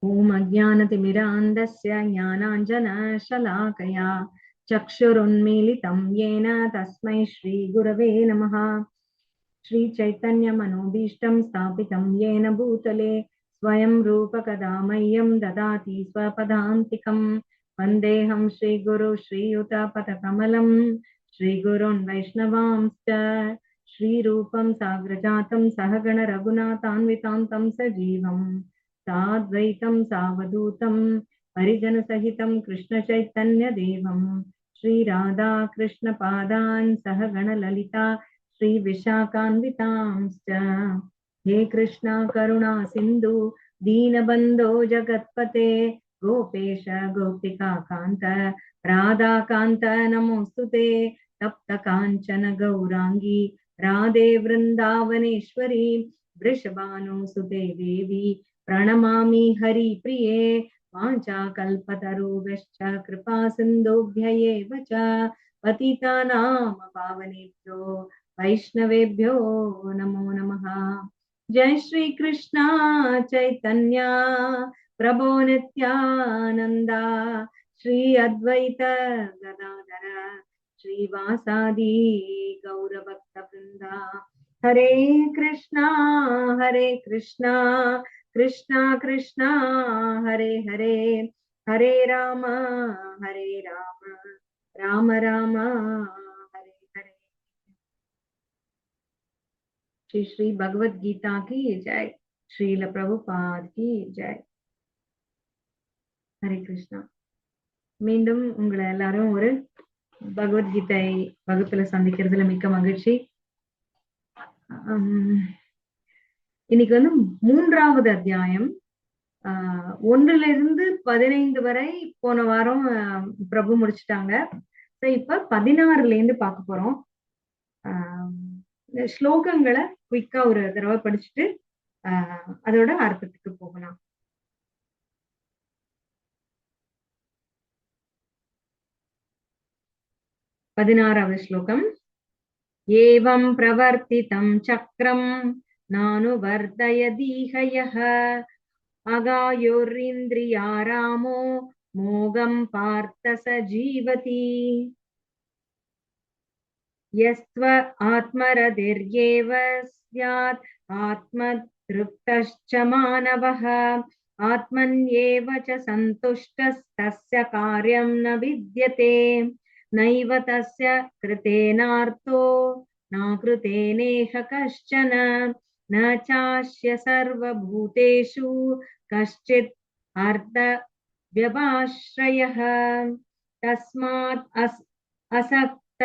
ॐ अज्ञानतिमिरान्धस्य ज्ञानाञ्जनशलाकया चक्षुरुन्मीलितं येन तस्मै श्रीगुरवे नमः। श्रीचैतन्यमनोभीष्टं स्थापितं येन भूतले स्वयं रूपकदा मह्यं ददाति स्वपदान्तिकं। वन्देऽहं श्रीगुरु श्रीयुतपदकमलं श्रीगुरुन् वैष्णवांश्च श्रीरूपं साग्रजातं सहगण रघुनाथान्वितां तं सजीवम् साद्वैतं सावधूतं परिजनसहितं कृष्णचैतन्यदेवं श्रीराधा कृष्णपादान् सहगणललिता श्रीविशाखान्वितांश्च। हे कृष्णा करुणा सिन्धु दीनबन्धो जगत्पते गोपेश गोपिका कान्त राधाकान्त नमोऽस्तुते। तप्त काञ्चन गौराङ्गी राधे वृन्दावनेश्वरी वृषभानुसुते देवी प्रणमामि हरिप्रिये। वाञ्छाकल्पतरुभ्यश्च कृपा सिन्धुभ्य एव च पतितानां पावनेभ्यो वैष्णवेभ्यो नमो नमः। जय श्री कृष्णा चैतन्य प्रभो नित्यानंदा श्री अद्वैत गदाधर श्रीवासादि गौरभक्तवृंदा। हरे कृष्णा कृष्णा कृष्णा हरे हरे, हरे राम राम राम हरे हरे। श्री श्री भगवद गीता की जय, श्रील प्रभुपाद की जय। हरे कृष्णा। மீண்டும் உங்களை எல்லாரும் ஒரு பகவத்கீதை வகுப்புல சந்திக்கிறதுல மிக்க மகிழ்ச்சி. இன்னைக்கு வந்து 3வது அத்தியாயம், 1லிருந்து 15 வரை போன வாரம் பிரபு முடிச்சுட்டாங்க. இப்ப 16ல இருந்து பார்க்க போறோம். ஸ்லோகங்களை குயிக்கா ஒரு தடவை படிச்சுட்டு அதோட அர்த்தத்துக்கு போகலாம். பதினாறாவது ஸ்லோகம். ஏவம் பிரவர்த்திதம் சக்ரம் நானுவர்தயதீஹயः அகாயோரிந்திரியாராமோ மோகம் பார்த்த ச ஜீவதி. யஸ்த்வ ஆத்மரதிர்யேவ ஸ்யாத் ஆத்மத்ருப்தஸ்ச மானவः ஆத்மன்யேவ ச சந்துஷ்டஸ்தஸ்ய கார்யம் ந வித்யதே நைவ தஸ்ய கிருதேனார்த்தோ நாக்ருதேனேஹ கஷ்சன ந சாஸ்ய சர்வபூதேஷு கஷ்சித் அர்த்த வியபாஸ்ரயः தஸ்மாத் அசக்த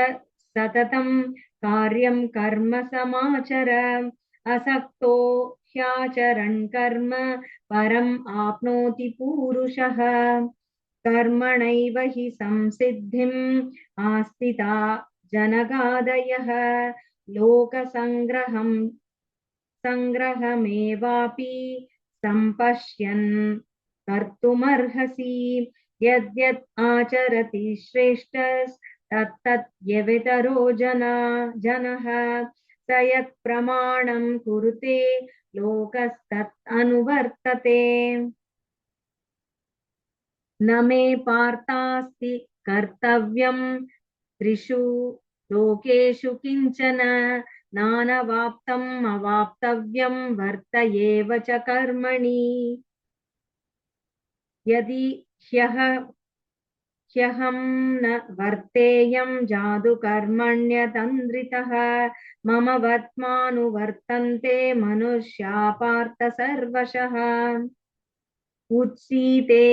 சததம் காரியம் கர்ம சமாச்சர அசக்தோ ஹ்யாச்சரன் கர்ம பரம் ஆப்னோதி பூருஷः कर्मणैव हि संसिद्धिम् आस्तिता जनगादयः लोकसङ्ग्रहमेवापि सम्पश्यन् कर्तुमर्हसि यद्यत् आचरति श्रेष्ठस्तत्तत् यवितरो जनः स यत् प्रमाणं कुरुते लोकस्तत् अनुवर्तते। न मे पार्थास्ति कर्तव्यं त्रिषु लोकेषु किंचन नानवाप्तम् अवाप्तव्यं वर्त एव च कर्मणि। यदि ह्यहं न वर्तेयं जादु कर्मण्यतन्द्रितः मम वत्मानुवर्तन्ते मनुष्या पार्थ सर्वशः। उत्सीते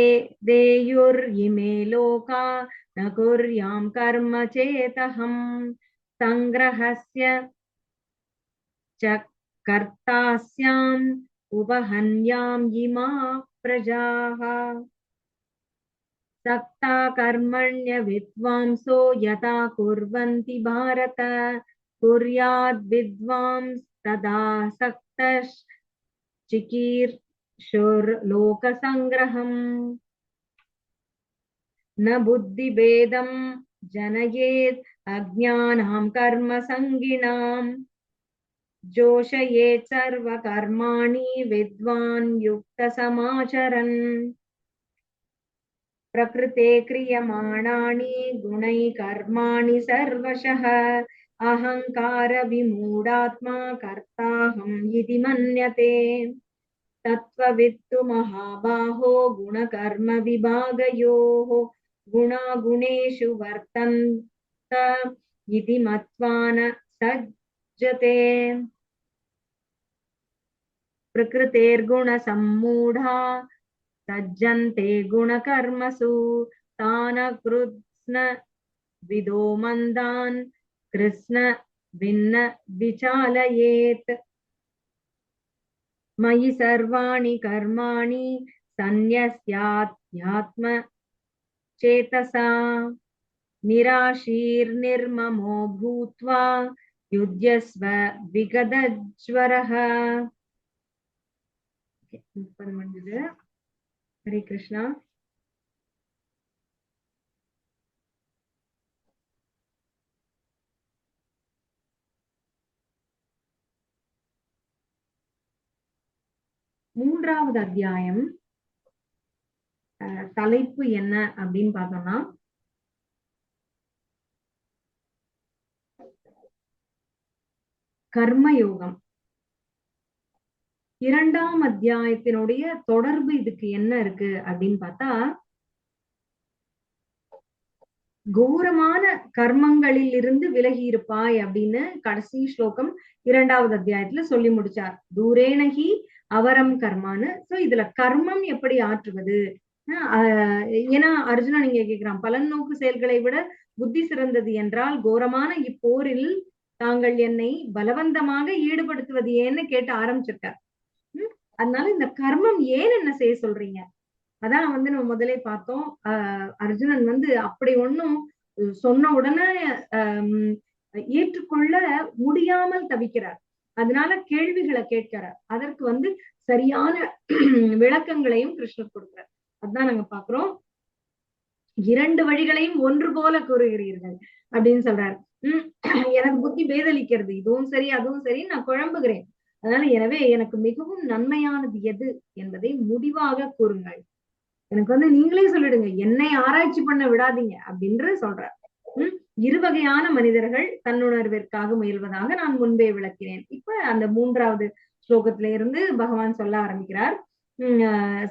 देयुर्इमे लोका न कुर्यां कर्म चेतहं संग्रहस्य च कर्तास्याम् उपहन्यां इमा प्रजाः। सक्ता कर्मण्य विद्वांसो यथा कुर्वन्ति भारत कुर्याद् विद्वांस्तदा सक्तश्चिकीर् लोकसंग्रहम्। न बुद्धिभेदं जनयेत् अज्ञानां कर्मसङ्गिनां जोषयेत् सर्वकर्माणि विद्वान् युक्तसमाचरन् प्रकृते क्रियमाणानि गुणैः कर्माणि सर्वशः अहंकार विमूढात्मा कर्ताहम् इति मन्यते तत्त्ववित्तु महाबाहो गुणकर्म विभागयोः गुणागुणेषु वर्तन्त इति मत्वा न सज्जते प्रकृतेर्गुणसम्मूढा सज्जन्ते गुणकर्मसु तान् कृत्स्न विदो मन्दान् कृष्ण भिन्न विचालयेत् मयि सर्वाणि कर्माणि सन्न्यस्यात्म चेतसा निराशीर्निर्ममो भूत्वा युध्यस्व विगतज्वरः. हरे कृष्णा. மூன்றாவது அத்தியாயம் தலைப்பு என்ன அப்படின்னு பார்த்தோம்னா கர்மயோகம். இரண்டாம் அத்தியாயத்தினுடைய தொடர்பு இதுக்கு என்ன இருக்கு அப்படின்னு பார்த்தா, கோரமான கர்மங்களில் இருந்து விலகி இருப்பாய் அப்படின்னு கடைசி ஸ்லோகம் இரண்டாவது அத்தியாயத்துல சொல்லி முடிச்சார். தூரேனகி அவரம் கர்மான்னு. சோ இதுல கர்மம் எப்படி ஆற்றுவது? ஏன்னா அர்ஜுனா நீங்க கேக்குறான், பலன் நோக்கு செயல்களை விட புத்தி சிறந்தது என்றால் கோரமான இப்போரில் தாங்கள் என்னை பலவந்தமாக ஈடுபடுத்துவது ஏன்னு கேட்டு ஆரம்பிச்சிருக்கார். அதனால இந்த கர்மம் ஏன் என்ன செய்ய சொல்றீங்க? அதான் நம்ம முதலே பார்த்தோம். அர்ஜுனன் அப்படி ஒண்ணும் சொன்ன உடனே ஏற்றுக்கொள்ள முடியாமல் தவிக்கிறார். அதனால கேள்விகளை கேட்கிறார். அதற்கு சரியான விளக்கங்களையும் கிருஷ்ணர் கொடுக்கிறார். அதுதான் நாங்க பாக்குறோம். இரண்டு வழிகளையும் ஒன்று போல கூறுகிறீர்கள் அப்படின்னு சொல்றாரு. எனக்கு புத்தி பேதலிக்கிறது, இதுவும் சரி அதுவும் சரி, நான் குழம்புகிறேன். அதனால எனவே எனக்கு மிகவும் நன்மையானது எது என்பதை முடிவாக கூறுங்கள். எனக்கு நீங்களே சொல்லிடுங்க, என்னை ஆராய்ச்சி பண்ண விடாதீங்க அப்படின்ற சொல்றார். இரு வகையான மனிதர்கள் தன்னுணர்விற்காக முயல்வதாக நான் முன்பே விளக்கினேன். இப்ப அந்த மூன்றாவது ஸ்லோகத்தில இருந்து பகவான் சொல்ல ஆரம்பிக்கிறார்.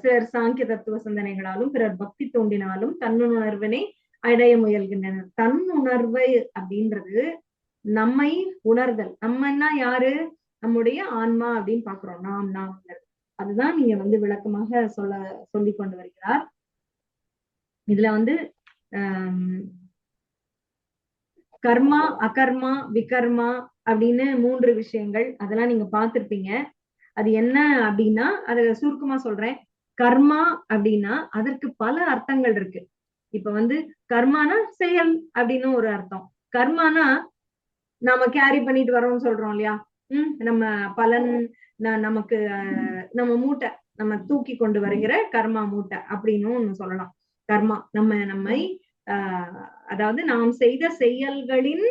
சிலர் சாங்கிய தத்துவ சிந்தனைகளாலும் பிறர் பக்தி தோண்டினாலும் தன்னுணர்வினை அடைய முயல்கின்றனர். தன்னுணர்வு அப்படின்றது நம்மை உணர்தல். நம்மன்னா யாரு? நம்முடைய ஆன்மா அப்படின்னு பாக்குறோம். நாம் அதுதான் நீங்க விளக்கமாக சொல்லி கொண்டு வருகிறார். இதுல கர்மா, அகர்மா, விகர்மா அப்படின்னு மூன்று விஷயங்கள், அதெல்லாம் நீங்க பார்த்திருப்பீங்க. அது என்ன அப்படின்னா, அத சுருக்கமா சொல்றேன். கர்மா அப்படின்னா அதற்கு பல அர்த்தங்கள் இருக்கு. இப்ப கர்மானா செயல் அப்படின்னு ஒரு அர்த்தம். கர்மானா நாம கேரி பண்ணிட்டு வரோம்னு சொல்றோம் இல்லையா? நம்ம பலன் நமக்கு நம்ம மூட்டை, நம்ம தூக்கி கொண்டு வருகிற கர்மா மூட்டை அப்படின்னு ஒண்ணு சொல்லலாம். கர்மா நம்மை அதாவது நாம் செய்த செயல்களின்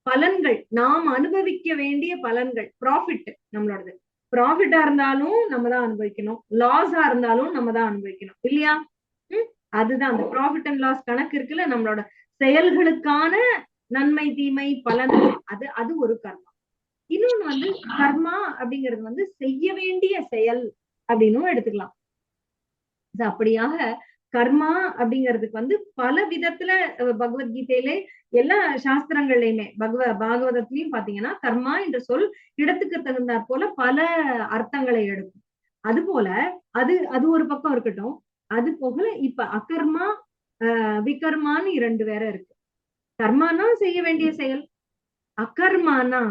பலன்கள், நாம் அனுபவிக்க வேண்டிய பலன்கள், ப்ராஃபிட். நம்மளோடது ப்ராஃபிட்டா இருந்தாலும் நம்ம தான் அனுபவிக்கணும், லாஸா இருந்தாலும் நம்ம தான் அனுபவிக்கணும் இல்லையா? அதுதான் அந்த ப்ராஃபிட் அண்ட் லாஸ் கணக்கு இருக்குல்ல. நம்மளோட செயல்களுக்கான நன்மை தீமை பலன், அது ஒரு கர்மா. இன்னொன்னு கர்மா அப்படிங்கிறது செய்ய வேண்டிய செயல் அப்படின்னும் எடுத்துக்கலாம். அப்படியாக கர்மா அப்படிங்கிறதுக்கு பல விதத்துல பகவத்கீதையில எல்லா சாஸ்திரங்கள்லயுமே பாகவதத்திலையும் பாத்தீங்கன்னா கர்மா என்ற சொல் இடத்துக்கு தகுந்தாற் போல பல அர்த்தங்களை எடுக்கும். அது போல அது ஒரு பக்கம் இருக்கட்டும். அது போக இப்ப அகர்மா விகர்மான்னு இரண்டு வேற இருக்கு. கர்மானா செய்ய வேண்டிய செயல், அகர்மானா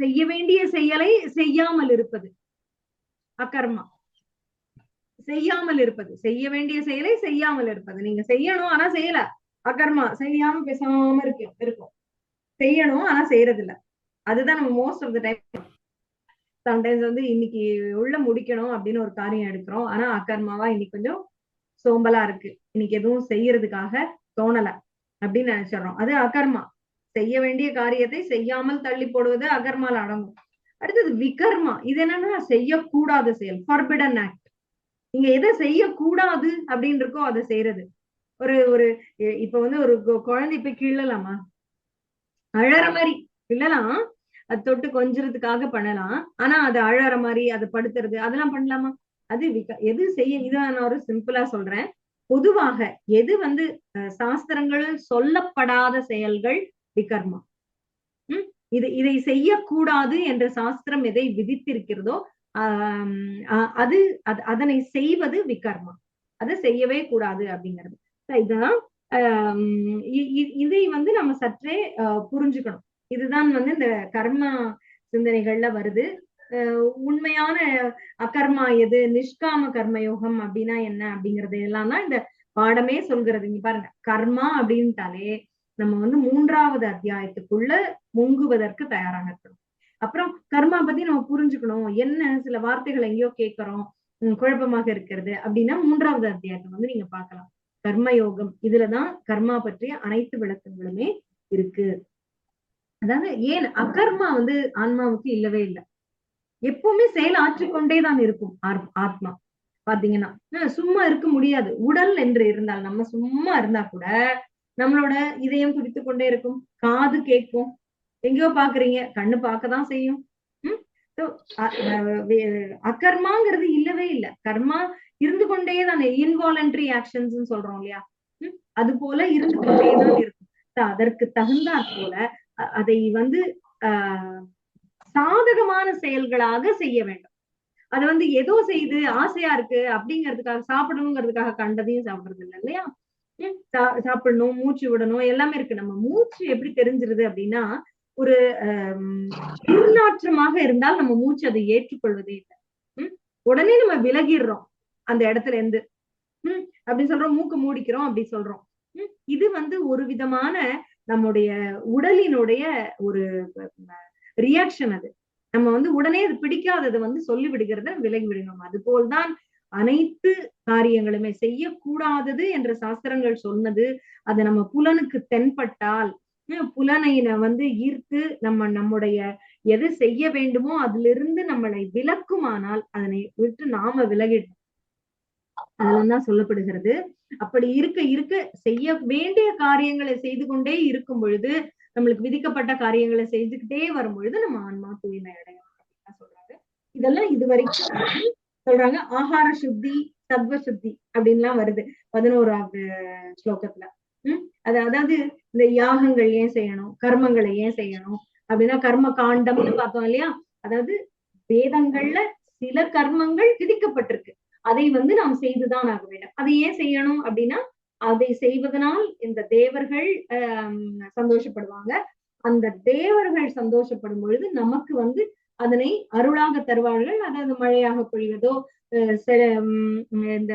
செய்ய வேண்டிய செயலை செய்யாமல் இருப்பது. அகர்மா செய்யாமல் இருப்பது, செய்ய வேண்டிய செயலை செய்யாமல் இருப்பது. நீங்க செய்யணும் ஆனா செய்யல, அகர்மா. செய்யாம பேசாம இருக்கும், செய்யணும் ஆனா செய்யறது இல்ல. அதுதான் நம்ம most of the time. Sometimes இன்னைக்கு உள்ள முடிக்கணும் அப்படின்னு ஒரு காரியம் எடுக்கிறோம், ஆனா அகர்மாவா இன்னைக்கு கொஞ்சம் சோம்பலா இருக்கு, இன்னைக்கு எதுவும் செய்யறதுக்காக தோணல அப்படின்னு நினைச்சிடறோம். அது அகர்மா. செய்ய வேண்டிய காரியத்தை செய்யாமல் தள்ளி போடுவது அகர்மால அடங்கும். அடுத்தது விகர்மா. இது என்னன்னா செய்யக்கூடாத செயல், ஃபார்பிடன் ஆக்ட். நீங்க எதை செய்யக்கூடாது அப்படின்னு இருக்கோ அதை செய்யறது. ஒரு ஒரு இப்ப வந்து ஒரு குழந்தை போய் கிள்ளலாமா? அழற மாதிரி கிள்ளலாம், அது தொட்டு கொஞ்சறதுக்காக பண்ணலாம். ஆனா அது அழற மாதிரி அதை படுத்துறது அதெல்லாம் பண்ணலாமா? அது எது செய்ய, இதை நான் ஒரு சிம்பிளா சொல்றேன். பொதுவாக எது வந்து சாஸ்திரங்கள் சொல்லப்படாத செயல்கள் விகர்மா. இதை செய்யக்கூடாது என்ற சாஸ்திரம் எதை விதித்திருக்கிறதோ அது அதனை செய்வது விகர்மா. அதை செய்யவே கூடாது அப்படிங்கிறது. இதுதான் இதை வந்து நம்ம சற்றே புரிஞ்சுக்கணும். இதுதான் வந்து இந்த கர்மா சிந்தனைகள்ல வருது. உண்மையான அகர்மா எது, நிஷ்காம கர்மயோகம் அப்படின்னா என்ன அப்படிங்கறது எல்லாம் தான் இந்த பாடமே சொல்கிறது. இங்க பாருங்க, கர்மா அப்படின்ட்டாலே நம்ம வந்து 3வது அத்தியாயத்துக்குள்ள முங்குவதற்கு தயாராக இருக்கணும். அப்புறம் கர்மா பத்தி நம்ம புரிஞ்சுக்கணும், என்ன சில வார்த்தைகள் எங்கேயோ கேட்கிறோம், குழப்பமாக இருக்கிறது அப்படின்னா 3வது அத்தியாயத்தை வந்து நீங்க பார்க்கலாம். கர்மயோகம், இதுலதான் கர்மா பற்றிய அனைத்து விளக்கங்களுமே இருக்கு. அதாவது ஏன் அகர்மா வந்து ஆன்மாவுக்கு இல்லவே இல்லை, எப்பவுமே செயல் ஆற்றிக்கொண்டேதான் இருக்கும் ஆத்மா. பாத்தீங்கன்னா சும்மா இருக்க முடியாது. உடல் என்று இருந்தால் நம்ம சும்மா இருந்தா கூட நம்மளோட இதயம் துடித்து கொண்டே இருக்கும், காது கேட்கும், எங்கேயோ பாக்குறீங்க, கண்ணு பார்க்கதான் செய்யும். அகர்மாங்கிறது இல்லவே இல்லை. கர்மா இருந்து கொண்டே தானே, இன்வாலண்டரி ஆக்ஷன்ஸ் சொல்றோம் இல்லையா, அது போல இருந்து கொண்டேதான் இருக்கும். அதற்கு தகுந்தாற் போல அதை வந்து சாதகமான செயல்களாக செய்ய வேண்டும். அதை வந்து ஏதோ செய்து ஆசையா இருக்கு அப்படிங்கிறதுக்காக, சாப்பிடணுங்கிறதுக்காக கண்டதையும் சாப்பிடுறது இல்லை இல்லையா. சாப்பிடணும், மூச்சு விடணும், எல்லாமே இருக்கு. நம்ம மூச்சு எப்படி தெரிஞ்சிருது அப்படின்னா, ஒரு துர்நாற்றமாக இருந்தால் நம்ம மூச்சு அதை ஏற்றுக்கொள்வதே இல்லை. உடனே நம்ம விலகிடுறோம் அந்த இடத்துல இருந்து, அப்படின்னு சொல்றோம், மூக்கு மூடிக்கிறோம் அப்படி சொல்றோம். இது வந்து ஒரு விதமான நம்முடைய உடலினுடைய ஒரு ரியாக்ஷன். அது நம்ம வந்து உடனே அது பிடிக்காததை வந்து சொல்லி விடுகிறத விலகி விடணும். அது போல்தான் அனைத்து காரியங்களுமே. செய்யக்கூடாதது என்ற சாஸ்திரங்கள் சொன்னது அது நம்ம புலனுக்கு தென்பட்டால், புலனை வந்து ஈர்த்து நம்முடைய எது செய்ய வேண்டுமோ அதிலிருந்து நம்மளை விலக்குமானால் அதனை விட்டு நாம விலகிடணும். அதெல்லாம் தான் சொல்லப்படுகிறது. அப்படி இருக்க இருக்க செய்ய வேண்டிய காரியங்களை செய்து கொண்டே இருக்கும் பொழுது, நம்மளுக்கு விதிக்கப்பட்ட காரியங்களை செய்துக்கிட்டே வரும் பொழுது நம்ம ஆன்மா தூய்மை அடையும் அப்படின்னு சொல்றாங்க. இதெல்லாம் இது வரைக்கும் சொல்றாங்க. ஆகார சுத்தி, சத்வ சுத்தி அப்படின்லாம் வருது 11வது ஸ்லோகத்துல. அதாவது இந்த யாகங்கள் ஏன் செய்யணும், கர்மங்களை ஏன் செய்யணும் அப்படின்னா, கர்ம காண்டம்னு பார்த்தோம் இல்லையா. அதாவது வேதங்கள்ல சில கர்மங்கள் விதிக்கப்பட்டிருக்கு, அதை வந்து நாம் செய்துதான் ஆக வேண்டும். அதை ஏன் செய்யணும் அப்படின்னா, அதை செய்வதனால் இந்த தேவர்கள் சந்தோஷப்படுவாங்க. அந்த தேவர்கள் சந்தோஷப்படும் பொழுது நமக்கு வந்து அதனை அருளாக தருவார்கள். அதாவது மழையாக பொழிவதோ, இந்த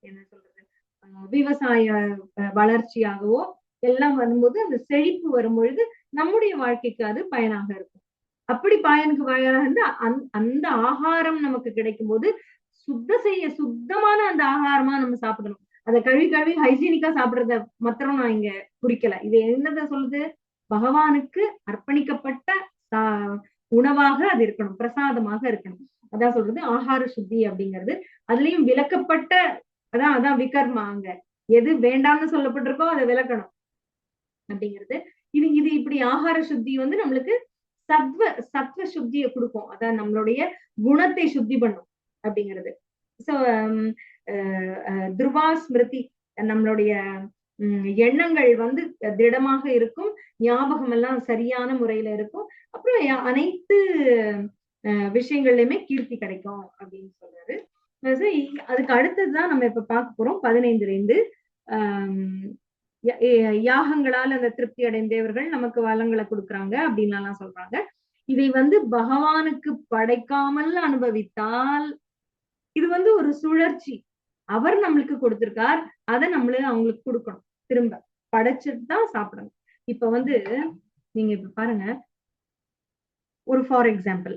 என்ன சொல்றது, விவசாய வளர்ச்சியாகவோ எல்லாம் வரும்போது அந்த செழிப்பு வரும் பொழுது நம்முடைய வாழ்க்கைக்கு அது பயனாக இருக்கும். அப்படி பயனுக்கு பயனாக அந்த ஆகாரம் நமக்கு கிடைக்கும் போது சுத்தமான அந்த ஆகாரமா நம்ம சாப்பிடணும். அதை கழுவி ஹைஜீனிக்கா சாப்பிடுறத மாத்திரம் நான் இங்க குறிக்கல. இது என்னத சொல்லுது, பகவானுக்கு அர்ப்பணிக்கப்பட்ட உணவாக அது இருக்கணும், பிரசாதமாக இருக்கணும். அதான் சொல்றது ஆகார சுத்தி அப்படிங்கிறது. அதுலயும் விலக்கப்பட்ட அதான் விகர்மா. அங்க எது வேண்டாம்னு சொல்லப்பட்டிருக்கோ அதை விலக்கணும் அப்படிங்கிறது. இது இப்படி ஆகார சுத்தி வந்து நம்மளுக்கு சத்வ சுத்தியை கொடுக்கும். அதான் நம்மளுடைய குணத்தை சுத்தி பண்ணும் அப்படிங்கிறது. சோ துருவா ஸ்மிருதி, நம்மளுடைய எண்ணங்கள் வந்து திடமாக இருக்கும், ஞாபகம் எல்லாம் சரியான முறையில இருக்கும். அப்புறம் அனைத்து விஷயங்கள்லயுமே கீர்த்தி கிடைக்கும் அப்படின்னு சொல்றாரு. அதுக்கு அடுத்ததுதான் நம்ம இப்ப பார்க்க போறோம் 15ல யாகங்களால் அந்த திருப்தி அடைந்தவர்கள் நமக்கு வளங்களை கொடுக்குறாங்க அப்படின்னு சொல்றாங்க. இதை வந்து பகவானுக்கு படைக்காமல் அனுபவித்தால் இது வந்து ஒரு சுழற்சி. அவர் நம்மளுக்கு கொடுத்திருக்கார், அதை அவங்களுக்கு கொடுக்கணும், திரும்ப படைச்சிட்டு தான் சாப்பிடணும். இப்ப வந்து நீங்க இப்ப பாருங்க, ஒரு ஃபார் எக்ஸாம்பிள்,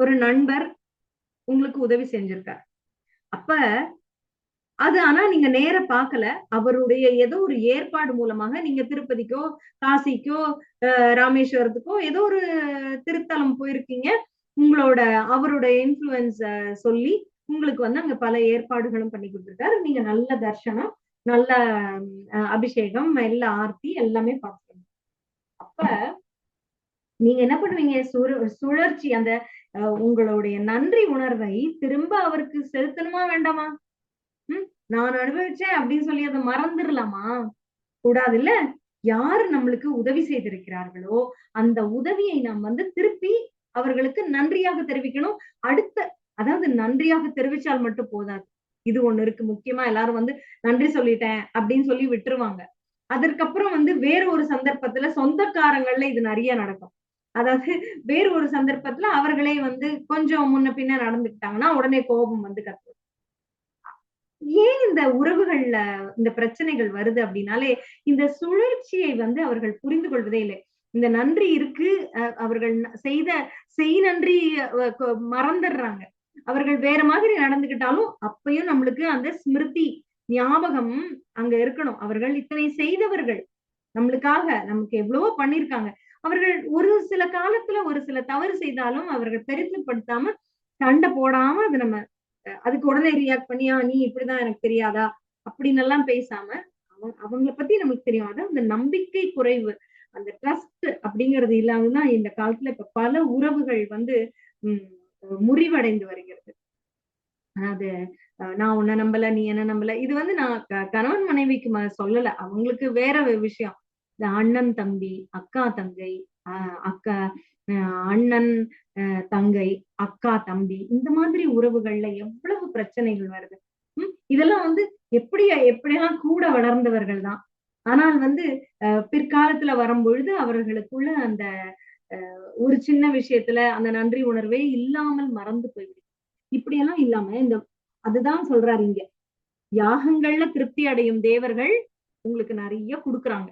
ஒரு நண்பர் உங்களுக்கு உதவி செஞ்சிருக்கார். அப்ப அது ஆனா நீங்க நேர பார்க்கல. அவருடைய ஏதோ ஒரு ஏற்பாடு மூலமாக நீங்க திருப்பதிக்கோ, காசிக்கோ, ராமேஸ்வரத்துக்கோ ஏதோ ஒரு திருத்தலம் போயிருக்கீங்க. உங்களோட அவருடைய இன்ஃப்ளூயன்ஸ சொல்லி உங்களுக்கு வந்து அங்க பல ஏற்பாடுகளும் பண்ணி குடுத்துருக்காரு. நீங்க நல்ல தர்சனம், நல்ல அபிஷேகம், எல்லா ஆர்த்தி எல்லாமே பார்த்துக்கணும். அப்ப நீங்க என்ன பண்ணுவீங்க? சுழற்சி அந்த உங்களுடைய நன்றி உணர்வை திரும்ப அவருக்கு செலுத்தணுமா வேண்டாமா? ம். நான் அனுபவிச்சேன் அப்படின்னு சொல்லி அதை மறந்துடலாமா? கூடாது இல்ல. யாரு நம்மளுக்கு உதவி செய்திருக்கிறார்களோ அந்த உதவியை நாம் வந்து திருப்பி அவர்களுக்கு நன்றியாக தெரிவிக்கணும். அடுத்த அதாவது நன்றியாக தெரிவிச்சால் மட்டும் போதாது. இது ஒண்ணு இருக்கு முக்கியமா. எல்லாரும் வந்து நன்றி சொல்லிட்டேன் அப்படின்னு சொல்லி விட்டுருவாங்க. அதற்கப்புறம் வந்து வேற ஒரு சந்தர்ப்பத்துல சொந்தக்காரங்கள்ல இது நிறைய நடக்கும். அதாவது வேறு ஒரு சந்தர்ப்பத்துல அவர்களே வந்து கொஞ்சம் முன்ன பின்ன நடந்துக்கிட்டாங்கன்னா உடனே கோபம் வந்து கத்தும். ஏன் இந்த உறவுகள்ல இந்த பிரச்சனைகள் வருது அப்படின்னாலே இந்த சுழற்சியை வந்து அவர்கள் புரிந்து கொள்வதே இல்லை. இந்த நன்றி இருக்கு. அவர்கள் செய்த நன்றி மறந்துடுறாங்க. அவர்கள் வேற மாதிரி நடந்துகிட்டாலும் அப்பயும் நம்மளுக்கு அந்த ஸ்மிருதி ஞாபகம் அங்க இருக்கணும். அவர்கள் இத்தனை செய்தவர்கள். நம்மளுக்காக நமக்கு எவ்வளவோ பண்ணிருக்காங்க. அவர்கள் ஒரு சில காலத்துல ஒரு சில தவறு செய்தாலும் அவர்கள் பெரிதுபடுத்தாம சண்டை போடாம அது நம்ம அதுக்கு உடனே ரியாக்ட் பண்ணியா நீ இப்படிதான் எனக்கு தெரியாதா அப்படின்னு எல்லாம் பேசாம அவங்கள பத்தி நமக்கு தெரியும். அதான் அந்த நம்பிக்கை குறைவு, அந்த ட்ரஸ்ட் அப்படிங்கிறது இல்லாமதான் இந்த காலத்துல இப்ப பல உறவுகள் வந்து உம் முறிவடைந்து வருகிறது. அதாவது நான் உன்னை நம்பல நீ என்ன நம்பல. இது வந்து நான் கணவன் மனைவிக்கு சொல்லல. அவங்களுக்கு வேற விஷயம். இந்த அண்ணன் தம்பி, அக்கா தங்கை, அக்கா அண்ணன் தங்கை, அக்கா தம்பி, இந்த மாதிரி உறவுகள்ல எவ்வளவு பிரச்சனைகள் வருது. இதெல்லாம் வந்து எப்படியெல்லாம் கூட வளர்ந்தவர்கள் தான். ஆனால் வந்து பிற்காலத்துல வரும்பொழுது அவர்களுக்குள்ள அந்த ஒரு சின்ன விஷயத்துல அந்த நன்றி உணர்வே இல்லாமல் மறந்து போய்விடும். இப்படியெல்லாம் இல்லாம இந்த அதுதான் சொல்றாரு இங்க. யாகங்கள்ல திருப்தி அடையும் தேவர்கள் உங்களுக்கு நிறைய கொடுக்குறாங்க.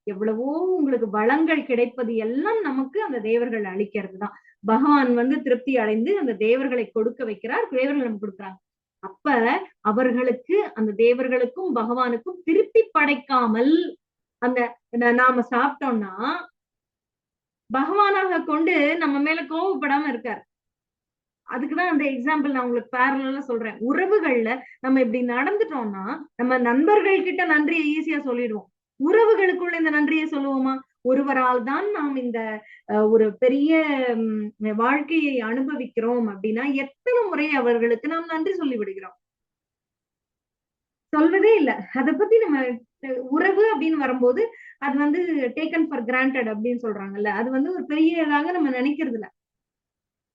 எவ்வளவோ உங்களுக்கு வளங்கள் கிடைப்பது எல்லாம் நமக்கு அந்த தேவர்கள் அளிக்கிறது தான். பகவான் வந்து திருப்தி அடைந்து அந்த தேவர்களை கொடுக்க வைக்கிறார். தேவர்கள் நமக்கு கொடுக்குறாங்க. அப்ப அவர்களுக்கு அந்த தேவர்களுக்கும் பகவானுக்கும் திருப்பி படைக்காமல் அந்த நாம சாப்பிட்டோம்னா பகவானாக கொண்டு நம்ம மேல கோவப்படாம இருக்காரு. அதுக்குதான் அந்த எக்ஸாம்பிள் நான் உங்களுக்கு பேரலா சொல்றேன். உறவுகள்ல நம்ம இப்படி நடந்துட்டோம்னா நம்ம நண்பர்கள் கிட்ட நன்றியை ஈஸியா சொல்லிடுவோம். உறவுகளுக்குள்ள இந்த நன்றியை சொல்லுவோமா? ஒருவரால் தான் நாம் இந்த ஒரு பெரிய வாழ்க்கையை அனுபவிக்கிறோம் அப்படின்னா எத்தனை முறை அவர்களுக்கு நாம் நன்றி சொல்லி விடுகிறோம்? சொல்வதே இல்ல. அதை பத்தி நம்ம உறவு அப்படின்னு வரும்போது அது வந்து டேக்கன் ஃபார் கிராண்டட் அப்படின்னு சொல்றாங்கல்ல, அது வந்து ஒரு பெரியதாக நம்ம நினைக்கிறது இல்ல.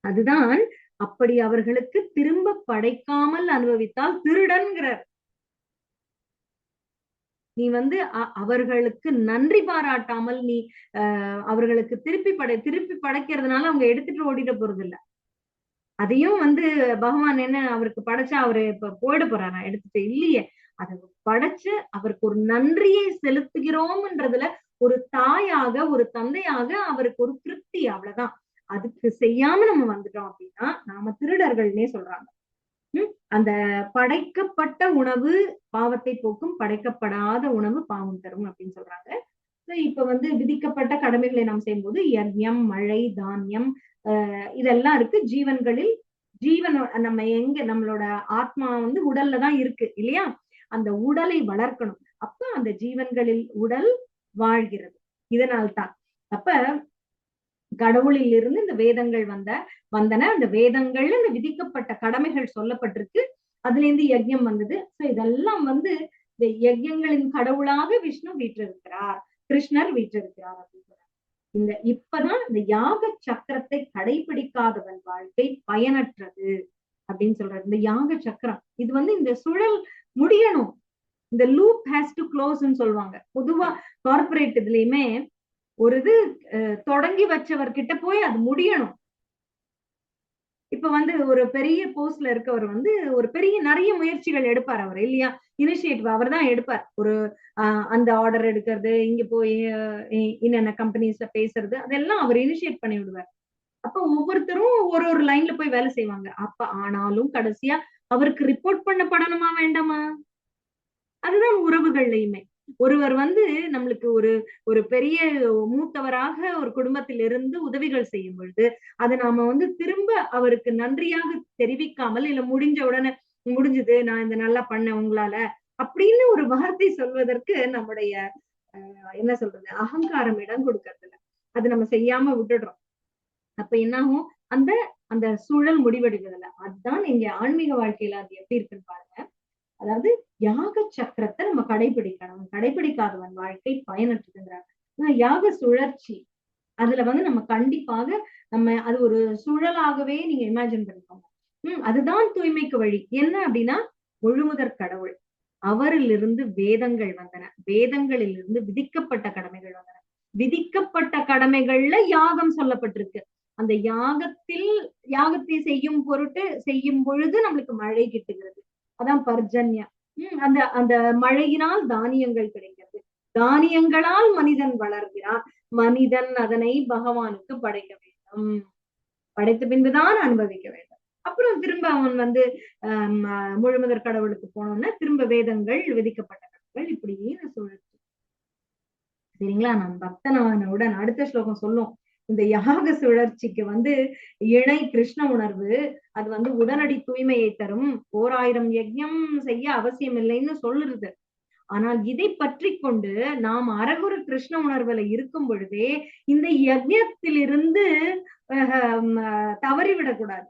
அதுதான் அப்படி அவர்களுக்கு திரும்ப படைக்காமல் அனுபவித்தால் திருடன்கிறார். நீ வந்து அவர்களுக்கு நன்றி பாராட்டாமல் நீ அவர்களுக்கு திருப்பி படைக்கிறதுனால அவங்க எடுத்துட்டு ஓடிட போறது இல்ல. அதையும் வந்து பகவான் என்ன அவருக்கு படைச்சா அவரு இப்ப போயிட போறாரா எடுத்துட்டு? இல்லையே. அதை படைச்சு அவருக்கு ஒரு நன்றியை செலுத்துகிறோம்ன்றதுல ஒரு தாயாக ஒரு தந்தையாக அவருக்கு ஒரு திருப்தி, அவ்வளவுதான். அதுக்கு செய்யாம நம்ம வந்துட்டோம் அப்படின்னா நாம திருடர்கள்னே சொல்றாங்க. அந்த படைக்கப்பட்ட உணவு பாவத்தை போக்கும், படைக்கப்படாத உணவு பாவம் தரும் அப்படின்னு சொல்றாங்க. இப்ப வந்து விதிக்கப்பட்ட கடமைகளை நாம் செய்யும்போது யஜ்யம், மழை, தானியம் இதெல்லாம் இருக்கு. ஜீவன்களில் ஜீவன் நம்ம எங்க நம்மளோட ஆத்மா வந்து உடல்ல தான் இருக்கு இல்லையா? அந்த உடலை வளர்க்கணும். அப்ப அந்த ஜீவன்களில் உடல் வாழ்கிறது. இதனால்தான் அப்ப கடவுளில் இருந்து இந்த வேதங்கள் வந்தன. அந்த வேதங்கள்ல இந்த விதிக்கப்பட்ட கடமைகள் சொல்லப்பட்டிருக்கு. அதுல இருந்து யஜ்யம் வந்தது. சோ இதெல்லாம் வந்து இந்த யஜ்யங்களின் கடவுளாக விஷ்ணு வீற்றிருக்கிறார், கிருஷ்ணர் வீற்றிருக்கிறார் அப்படின்னு சொல்றாங்க. இப்பதான் இந்த யாக சக்கரத்தை கடைபிடிக்காதவன் வாழ்க்கை பயனற்றது அப்படின்னு சொல்றாரு. இந்த யாக சக்கரம் இது வந்து இந்த சுழல் முடியணும். இந்த லூப் ஹேஸ் டு க்ளோஸ்ன்னு சொல்லுவாங்க. பொதுவா கார்பரேட் இதுலயுமே ஒரு இது தொடங்கி வச்சவர்கிட்ட போய் அது முடியணும். இப்ப வந்து ஒரு பெரிய போஸ்ட்ல இருக்கவர் வந்து ஒரு பெரிய நிறைய முயற்சிகள் எடுப்பார் அவர் இல்லையா? இனிஷியேட்டிவ் அவர் தான் எடுப்பார். ஒரு அந்த ஆர்டர் எடுக்கிறது, இங்க போய் என்னென்ன கம்பெனிஸ்ல பேசுறது, அதெல்லாம் அவர் இனிஷியேட் பண்ணி விடுவார். அப்ப ஒவ்வொருத்தரும் ஒரு ஒரு லைன்ல போய் வேலை செய்வாங்க. அப்ப ஆனாலும் கடைசியா அவருக்கு ரிப்போர்ட் பண்ணப்படணுமா வேண்டாமா? அதுதான் உறவுகள்லையுமே. ஒருவர் வந்து நம்மளுக்கு ஒரு ஒரு பெரிய மூத்தவராக ஒரு குடும்பத்தில் இருந்து உதவிகள் செய்யும் பொழுது அதை நாம வந்து திரும்ப அவருக்கு நன்றியாக தெரிவிக்காமல், இல்ல முடிஞ்ச உடனே முடிஞ்சது நான் இந்த நல்லா பண்ணேன் உங்களால அப்படின்னு ஒரு வார்த்தை சொல்வதற்கு நம்முடைய என்ன சொல்றது அகங்காரம் இடம் கொடுக்கறது இல்ல. அது நம்ம செய்யாம விட்டுடுறோம். அப்ப என்ன ஆகும்? அந்த அந்த சூழல் முடிவெடுக்கிறதுல அதுதான் இங்க ஆன்மீக வாழ்க்கையில அது எப்படி இருக்குன்னு பாருங்க. அதாவது யாக சக்கரத்தை நம்ம கடைபிடிக்கணும். கடைபிடிக்காதவன் வாழ்க்கை பயனற்றதுங்கிறாங்க. யாக சுழற்சி அதுல வந்து நம்ம கண்டிப்பாக நம்ம அது ஒரு சுழலாகவே நீங்க இமேஜின் பண்ணிக்கோங்க. அதுதான் தூய்மைக்கு வழி. என்ன அப்படின்னா முழுமுதற் கடவுள். அவரிலிருந்து வேதங்கள் வந்தன. வேதங்களில் இருந்து விதிக்கப்பட்ட கடமைகள் வந்தன. விதிக்கப்பட்ட கடமைகள்ல யாகம் சொல்லப்பட்டிருக்கு. அந்த யாகத்தை செய்யும் பொருட்டு செய்யும் பொழுது நம்மளுக்கு மழை கிட்டுகிறது. அதான் பர்ஜன்யா. அந்த அந்த மழையினால் தானியங்கள் கிடைக்கிறது. தானியங்களால் மனிதன் வளர்கிறான். மனிதன் அதனை பகவானுக்கு படைக்க வேண்டும். படைத்த பின்புதான் அனுபவிக்க வேண்டும். அப்புறம் திரும்ப அவன் வந்து முழுமுதற் கடவுளுக்கு போனோம்னா திரும்ப வேதங்கள் விதிக்கப்பட்ட கடவுள் இப்படியே சுழற்சி. சரிங்களா? நான் பக்தனானவுடன் அடுத்த ஸ்லோகம் சொல்லும். இந்த யாக சுழற்சிக்கு வந்து இணை கிருஷ்ண உணர்வு அது வந்து உடனடி தூய்மையை தரும். 1000 யஜ்ஞம் செய்ய அவசியம் இல்லைன்னு சொல்லுறது. ஆனால் இதை பற்றி கொண்டு நாம் அரகுர கிருஷ்ண உணர்வுல இருக்கும் பொழுதே இந்த யஜ்ஞத்திலிருந்து தவறிவிடக்கூடாது.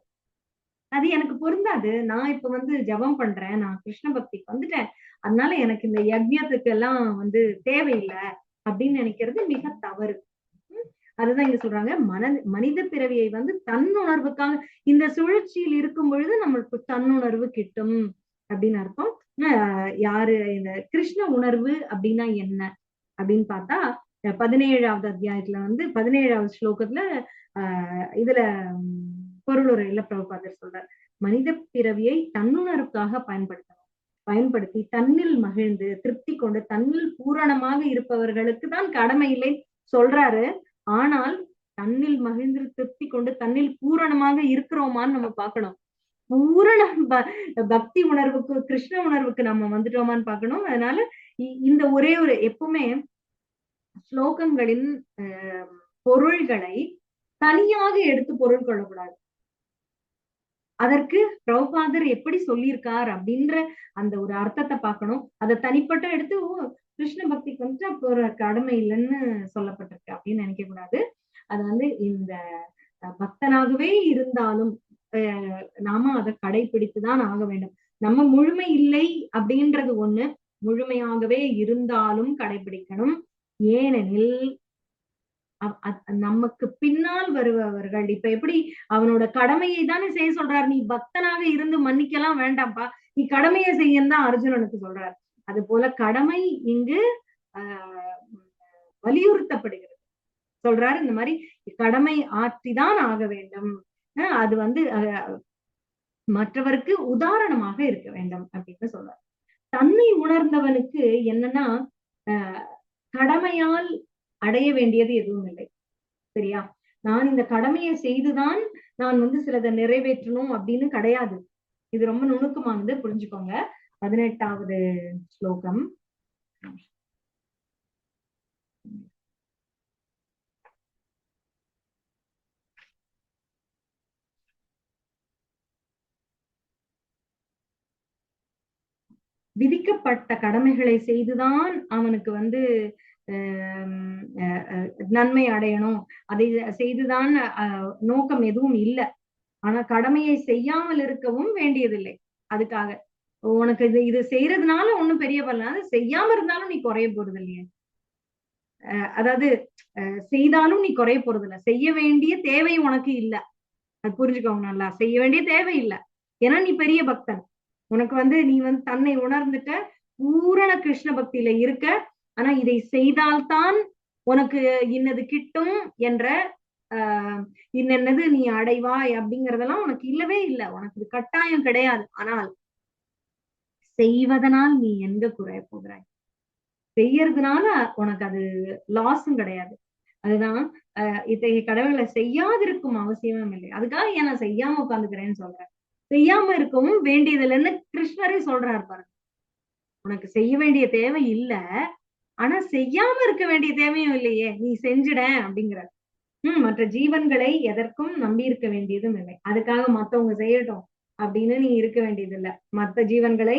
அது எனக்கு பொருந்தாது. நான் இப்ப வந்து ஜபம் பண்றேன். நான் கிருஷ்ண பக்திக்கு வந்துட்டேன். அதனால எனக்கு இந்த யஜ்ஞத்துக்கு எல்லாம் வந்து தேவையில்லை அப்படின்னு நினைக்கிறது மிக தவறு. அதுதான் இங்க சொல்றாங்க. மனித பிறவியை வந்து தன்னுணர்வுக்காக இந்த சுழற்சியில் இருக்கும் பொழுது நம்மளுக்கு தன்னுணர்வு கிட்டும் அப்படின்னு அர்த்தம். யாரு இந்த கிருஷ்ண உணர்வு அப்படின்னா என்ன அப்படின்னு பார்த்தா 17வது அத்தியாயத்துல வந்து 17வது ஸ்லோகத்துல இதுல பொருளுரையில பிரபுபாதர் சொல்றார். மனித பிறவியை தன்னுணர்வுக்காக பயன்படுத்தி தன்னில் மகிழ்ந்து திருப்தி கொண்டு தன்னில் பூரணமாக இருப்பவர்களுக்கு தான் கடமை இல்லை சொல்றாரு. ஆனால் தன்னில் மகிழ்ந்து திருப்தி கொண்டு தன்னில் பூரணமாக இருக்கிறோமான்னு நம்ம பார்க்கணும். பூரண பக்தி உணர்வுக்கு கிருஷ்ண உணர்வுக்கு நம்ம வந்துட்டோமான்னு பார்க்கணும். அதனால இந்த ஒரே ஒரு எப்பவுமே ஸ்லோகங்களின் பொருள்களை தனியாக எடுத்து பொருள் கொள்ளக்கூடாது. அதற்கு பிரபுபாதர் எப்படி சொல்லியிருக்கார் அப்படின்ற அந்த ஒரு அர்த்தத்தை பார்க்கணும். அதை தனிப்பட்ட எடுத்து கிருஷ்ண பக்திக்கு வந்துட்டு அப்போ ஒரு கடமை இல்லைன்னு சொல்லப்பட்டிருக்கு அப்படின்னு நினைக்க கூடாது. அது வந்து இந்த பக்தனாகவே இருந்தாலும் நாம அதை கடைபிடித்துதான் ஆக வேண்டும். நம்ம முழுமை இல்லை அப்படின்றது ஒண்ணு, முழுமையாகவே இருந்தாலும் கடைபிடிக்கணும். ஏனெனில் நமக்கு பின்னால் வருபவர்கள் இப்ப எப்படி அவனோட கடமையை தானே செய்ய சொல்றாரு. நீ பக்தனாக இருந்து மன்னிக்கலாம் வேண்டாம்ப்பா, நீ கடமையை செய்யன்னு தான் அர்ஜுனனுக்கு சொல்றாரு. அது போல கடமை இங்கு வலியுறுத்தப்படுகிறது. சொல்றாரு இந்த மாதிரி கடமை ஆற்றிதான் ஆக வேண்டும். அது வந்து மற்றவருக்கு உதாரணமாக இருக்க வேண்டும் அப்படின்னு சொல்றாரு. தன்னை உணர்ந்தவனுக்கு என்னன்னா கடமையால் அடைய வேண்டியது எதுவும் இல்லை. சரியா? நான் இந்த கடமையை செய்துதான் நான் வந்து சிலதை நிறைவேற்றணும் அப்படின்னு கிடையாது. இது ரொம்ப நுணுக்கமானது, புரிஞ்சுக்கோங்க. 18வது ஸ்லோகம். விதிக்கப்பட்ட கடமைகளை செய்துதான் அவனுக்கு வந்து நன்மை அடையணும், அதை செய்துதான் நோக்கம் எதுவும் இல்லை. ஆனா கடமையை செய்யாமல் இருக்கவும் வேண்டியதில்லை. அதுக்காக உனக்கு இது செய்யறதுனால ஒண்ணும் பெரிய பலன், செய்யாம இருந்தாலும் நீ குறைய போறது இல்லையே. அதாவது செய்தாலும் நீ குறைய போறது இல்லை. செய்ய வேண்டிய தேவை உனக்கு இல்லை. அது புரிஞ்சுக்கோங்க. நல்லா செய்ய வேண்டிய தேவை இல்லை. ஏன்னா நீ பெரிய பக்தன். உனக்கு வந்து நீ வந்து தன்னை உணர்ந்துட்ட, பூரண கிருஷ்ண பக்தியில இருக்க. ஆனா இதை செய்தால்தான் உனக்கு இன்னது கிட்டும் என்ற இன்னது நீ அடைவாய் அப்படிங்கறதெல்லாம் உனக்கு இல்லவே இல்லை. உனக்கு இது கட்டாயம் கிடையாது. ஆனால் செய்வதனால் நீ எங்க குறைய போகிறாய்? செய்யறதுனால உனக்கு அது லாஸும் கிடையாது. அதுதான் இத்தகைய கடவுளை செய்யாதிருக்கும் அவசியமும் இல்லை. அதுக்காக ஏன் நான் செய்யாம உட்காந்துக்கிறேன்னு சொல்றேன். செய்யாம இருக்கவும் வேண்டியதில்லைன்னு கிருஷ்ணரே சொல்றாரு பாருங்க. உனக்கு செய்ய வேண்டிய தேவை இல்ல, ஆனா செய்யாம இருக்க வேண்டிய தேவையும் இல்லையே, நீ செஞ்சுட அப்படிங்கிற. மற்ற ஜீவன்களை எதற்கும் நம்பி இருக்க வேண்டியதும் இல்லை. அதுக்காக மத்தவங்க செய்யட்டும் அப்படின்னு நீ இருக்க வேண்டியது இல்ல. மத்த ஜீவன்களை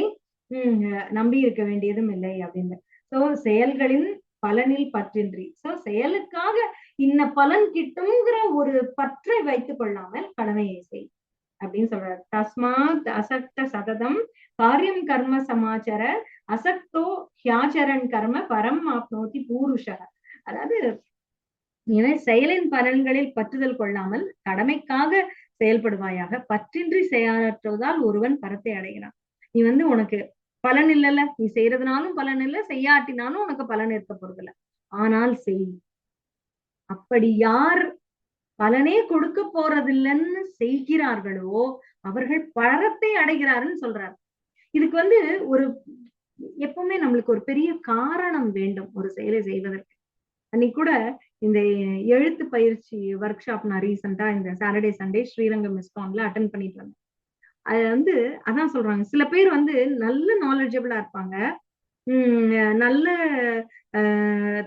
நம்பி இருக்க வேண்டியதும் இல்லை அப்படின்னு. சோ செயல்களின் பலனில் பற்றின்றி, சோ செயலுக்காக இன்ன பலன் கிட்டும்ங்கிற ஒரு பற்றை வைத்துக் கொள்ளாமல் கடமையை செய் அப்படின்னு சொல்றாரு. தஸ்மாத் அசக்த சததம் காரியம் கர்ம சமாச்சார அசக்தோ ஹியாச்சரன் கர்ம பரம் ஆப்னோதி பூருஷக. அதாவது செயலின் பலன்களில் பற்றுதல் கொள்ளாமல் கடமைக்காக செயல்படுவாயாக. பற்றின்றி செயலாற்றுவதால் ஒருவன் பரத்தை அடைகிறான். நீ உனக்கு பலன் இல்லைல்ல, நீ செய்யறதுனாலும் பலன் இல்லை, செய்யாட்டினாலும் உனக்கு பலன் இருக்க போறது இல்லை. ஆனால் செய். அப்படி யார் பலனே கொடுக்க போறதில்லைன்னு செய்கிறார்களோ அவர்கள் பரத்தை அடைகிறாருன்னு சொல்றாரு. இதுக்கு ஒரு எப்பவுமே நம்மளுக்கு ஒரு பெரிய காரணம் வேண்டும் ஒரு செயலை செய்வதற்கு. அன்னைக்கு கூட இந்த எழுத்து பயிற்சி ஒர்க் ஷாப் நான் ரீசெண்டா இந்த சாட்டர்டே சண்டே ஸ்ரீரங்கம் மிஸ்கான்ல அட்டன் பண்ணிட்டு வந்தேன். அது அதான் சொல்றாங்க, சில பேர் நல்ல நாலேஜபிளா இருப்பாங்க, நல்ல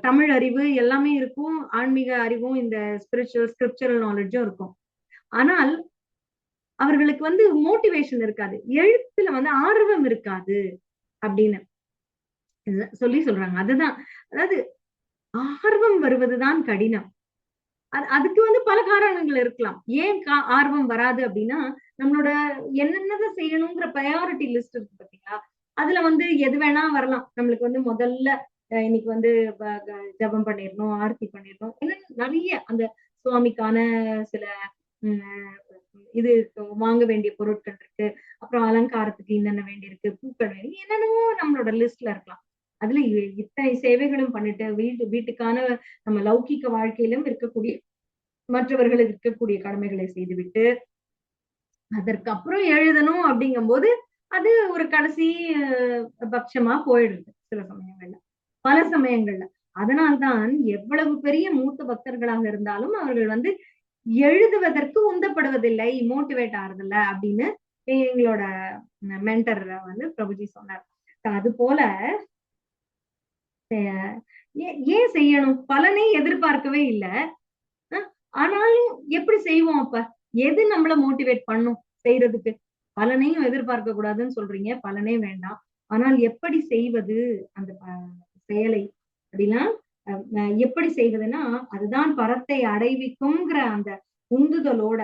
தமிழ் அறிவு எல்லாமே இருக்கும், ஆன்மீக அறிவும் இந்த ஸ்பிரிச்சுவல் ஸ்கிரிப்சுரல் நாலேஜும் இருக்கும். ஆனால் அவர்களுக்கு மோட்டிவேஷன் இருக்காது, எழுத்துல ஆர்வம் இருக்காது அப்படின்னு சொல்லி சொல்றாங்க. அதுதான், அதாவது ஆர்வம் வருவதுதான் கடினம். அதுக்கு பல காரணங்கள் இருக்கலாம். ஏன் ஆர்வம் வராது அப்படின்னா, நம்மளோட என்னென்னதான் செய்யணுங்கிற ப்ரையாரிட்டி லிஸ்ட் இருக்கு பாத்தீங்களா, அதுல எது வேணா வரலாம். நம்மளுக்கு முதல்ல இன்னைக்கு ஜபம் பண்ணிடணும், ஆர்த்தி பண்ணிடணும், நிறைய அந்த சுவாமிக்கான சில இது வாங்க வேண்டிய பொருட்கள் இருக்கு, அப்புறம் அலங்காரத்துக்கு என்னென்ன வேண்டி இருக்கு, பூக்கள் வேண்டி என்னென்னவோ நம்மளோட லிஸ்ட்ல இருக்கலாம். அதுல இத்தனை சேவைகளும் பண்ணிட்டு வீட்டுக்கான நம்ம லௌகிக்க வாழ்க்கையிலும் இருக்கக்கூடிய மற்றவர்களுக்கு இருக்கக்கூடிய கடமைகளை செய்துவிட்டு அதற்கு அப்புறம் எழுதணும் அப்படிங்கும் போது அது ஒரு கடைசி பட்சமா போயிடுது சில சமயங்கள்ல, பல சமயங்கள்ல. அதனால்தான் எவ்வளவு பெரிய மூத்த பக்தர்களாக இருந்தாலும் அவர்கள் எழுதுவதற்கு உந்தப்படுவதில்லை, மோட்டிவேட் ஆறதில்லை அப்படின்னு எங்களோட மென்டர் பிரபுஜி சொன்னார். அது போல ஏன் செய்யணும், பலனை எதிர்பார்க்கவே இல்லை, ஆனாலும் எப்படி செய்வோம்? அப்ப எது நம்மள மோட்டிவேட் பண்ணும் செய்யறதுக்கு? பலனையும் எதிர்பார்க்க கூடாதுன்னு சொல்றீங்க, பலனே வேண்டாம், ஆனால் எப்படி செய்வது அந்த செயலை அப்படின்னா எப்படி செய்வதுன்னா, அதுதான் பரத்தை அடைவிக்கும்ங்கிற அந்த உந்துதலோட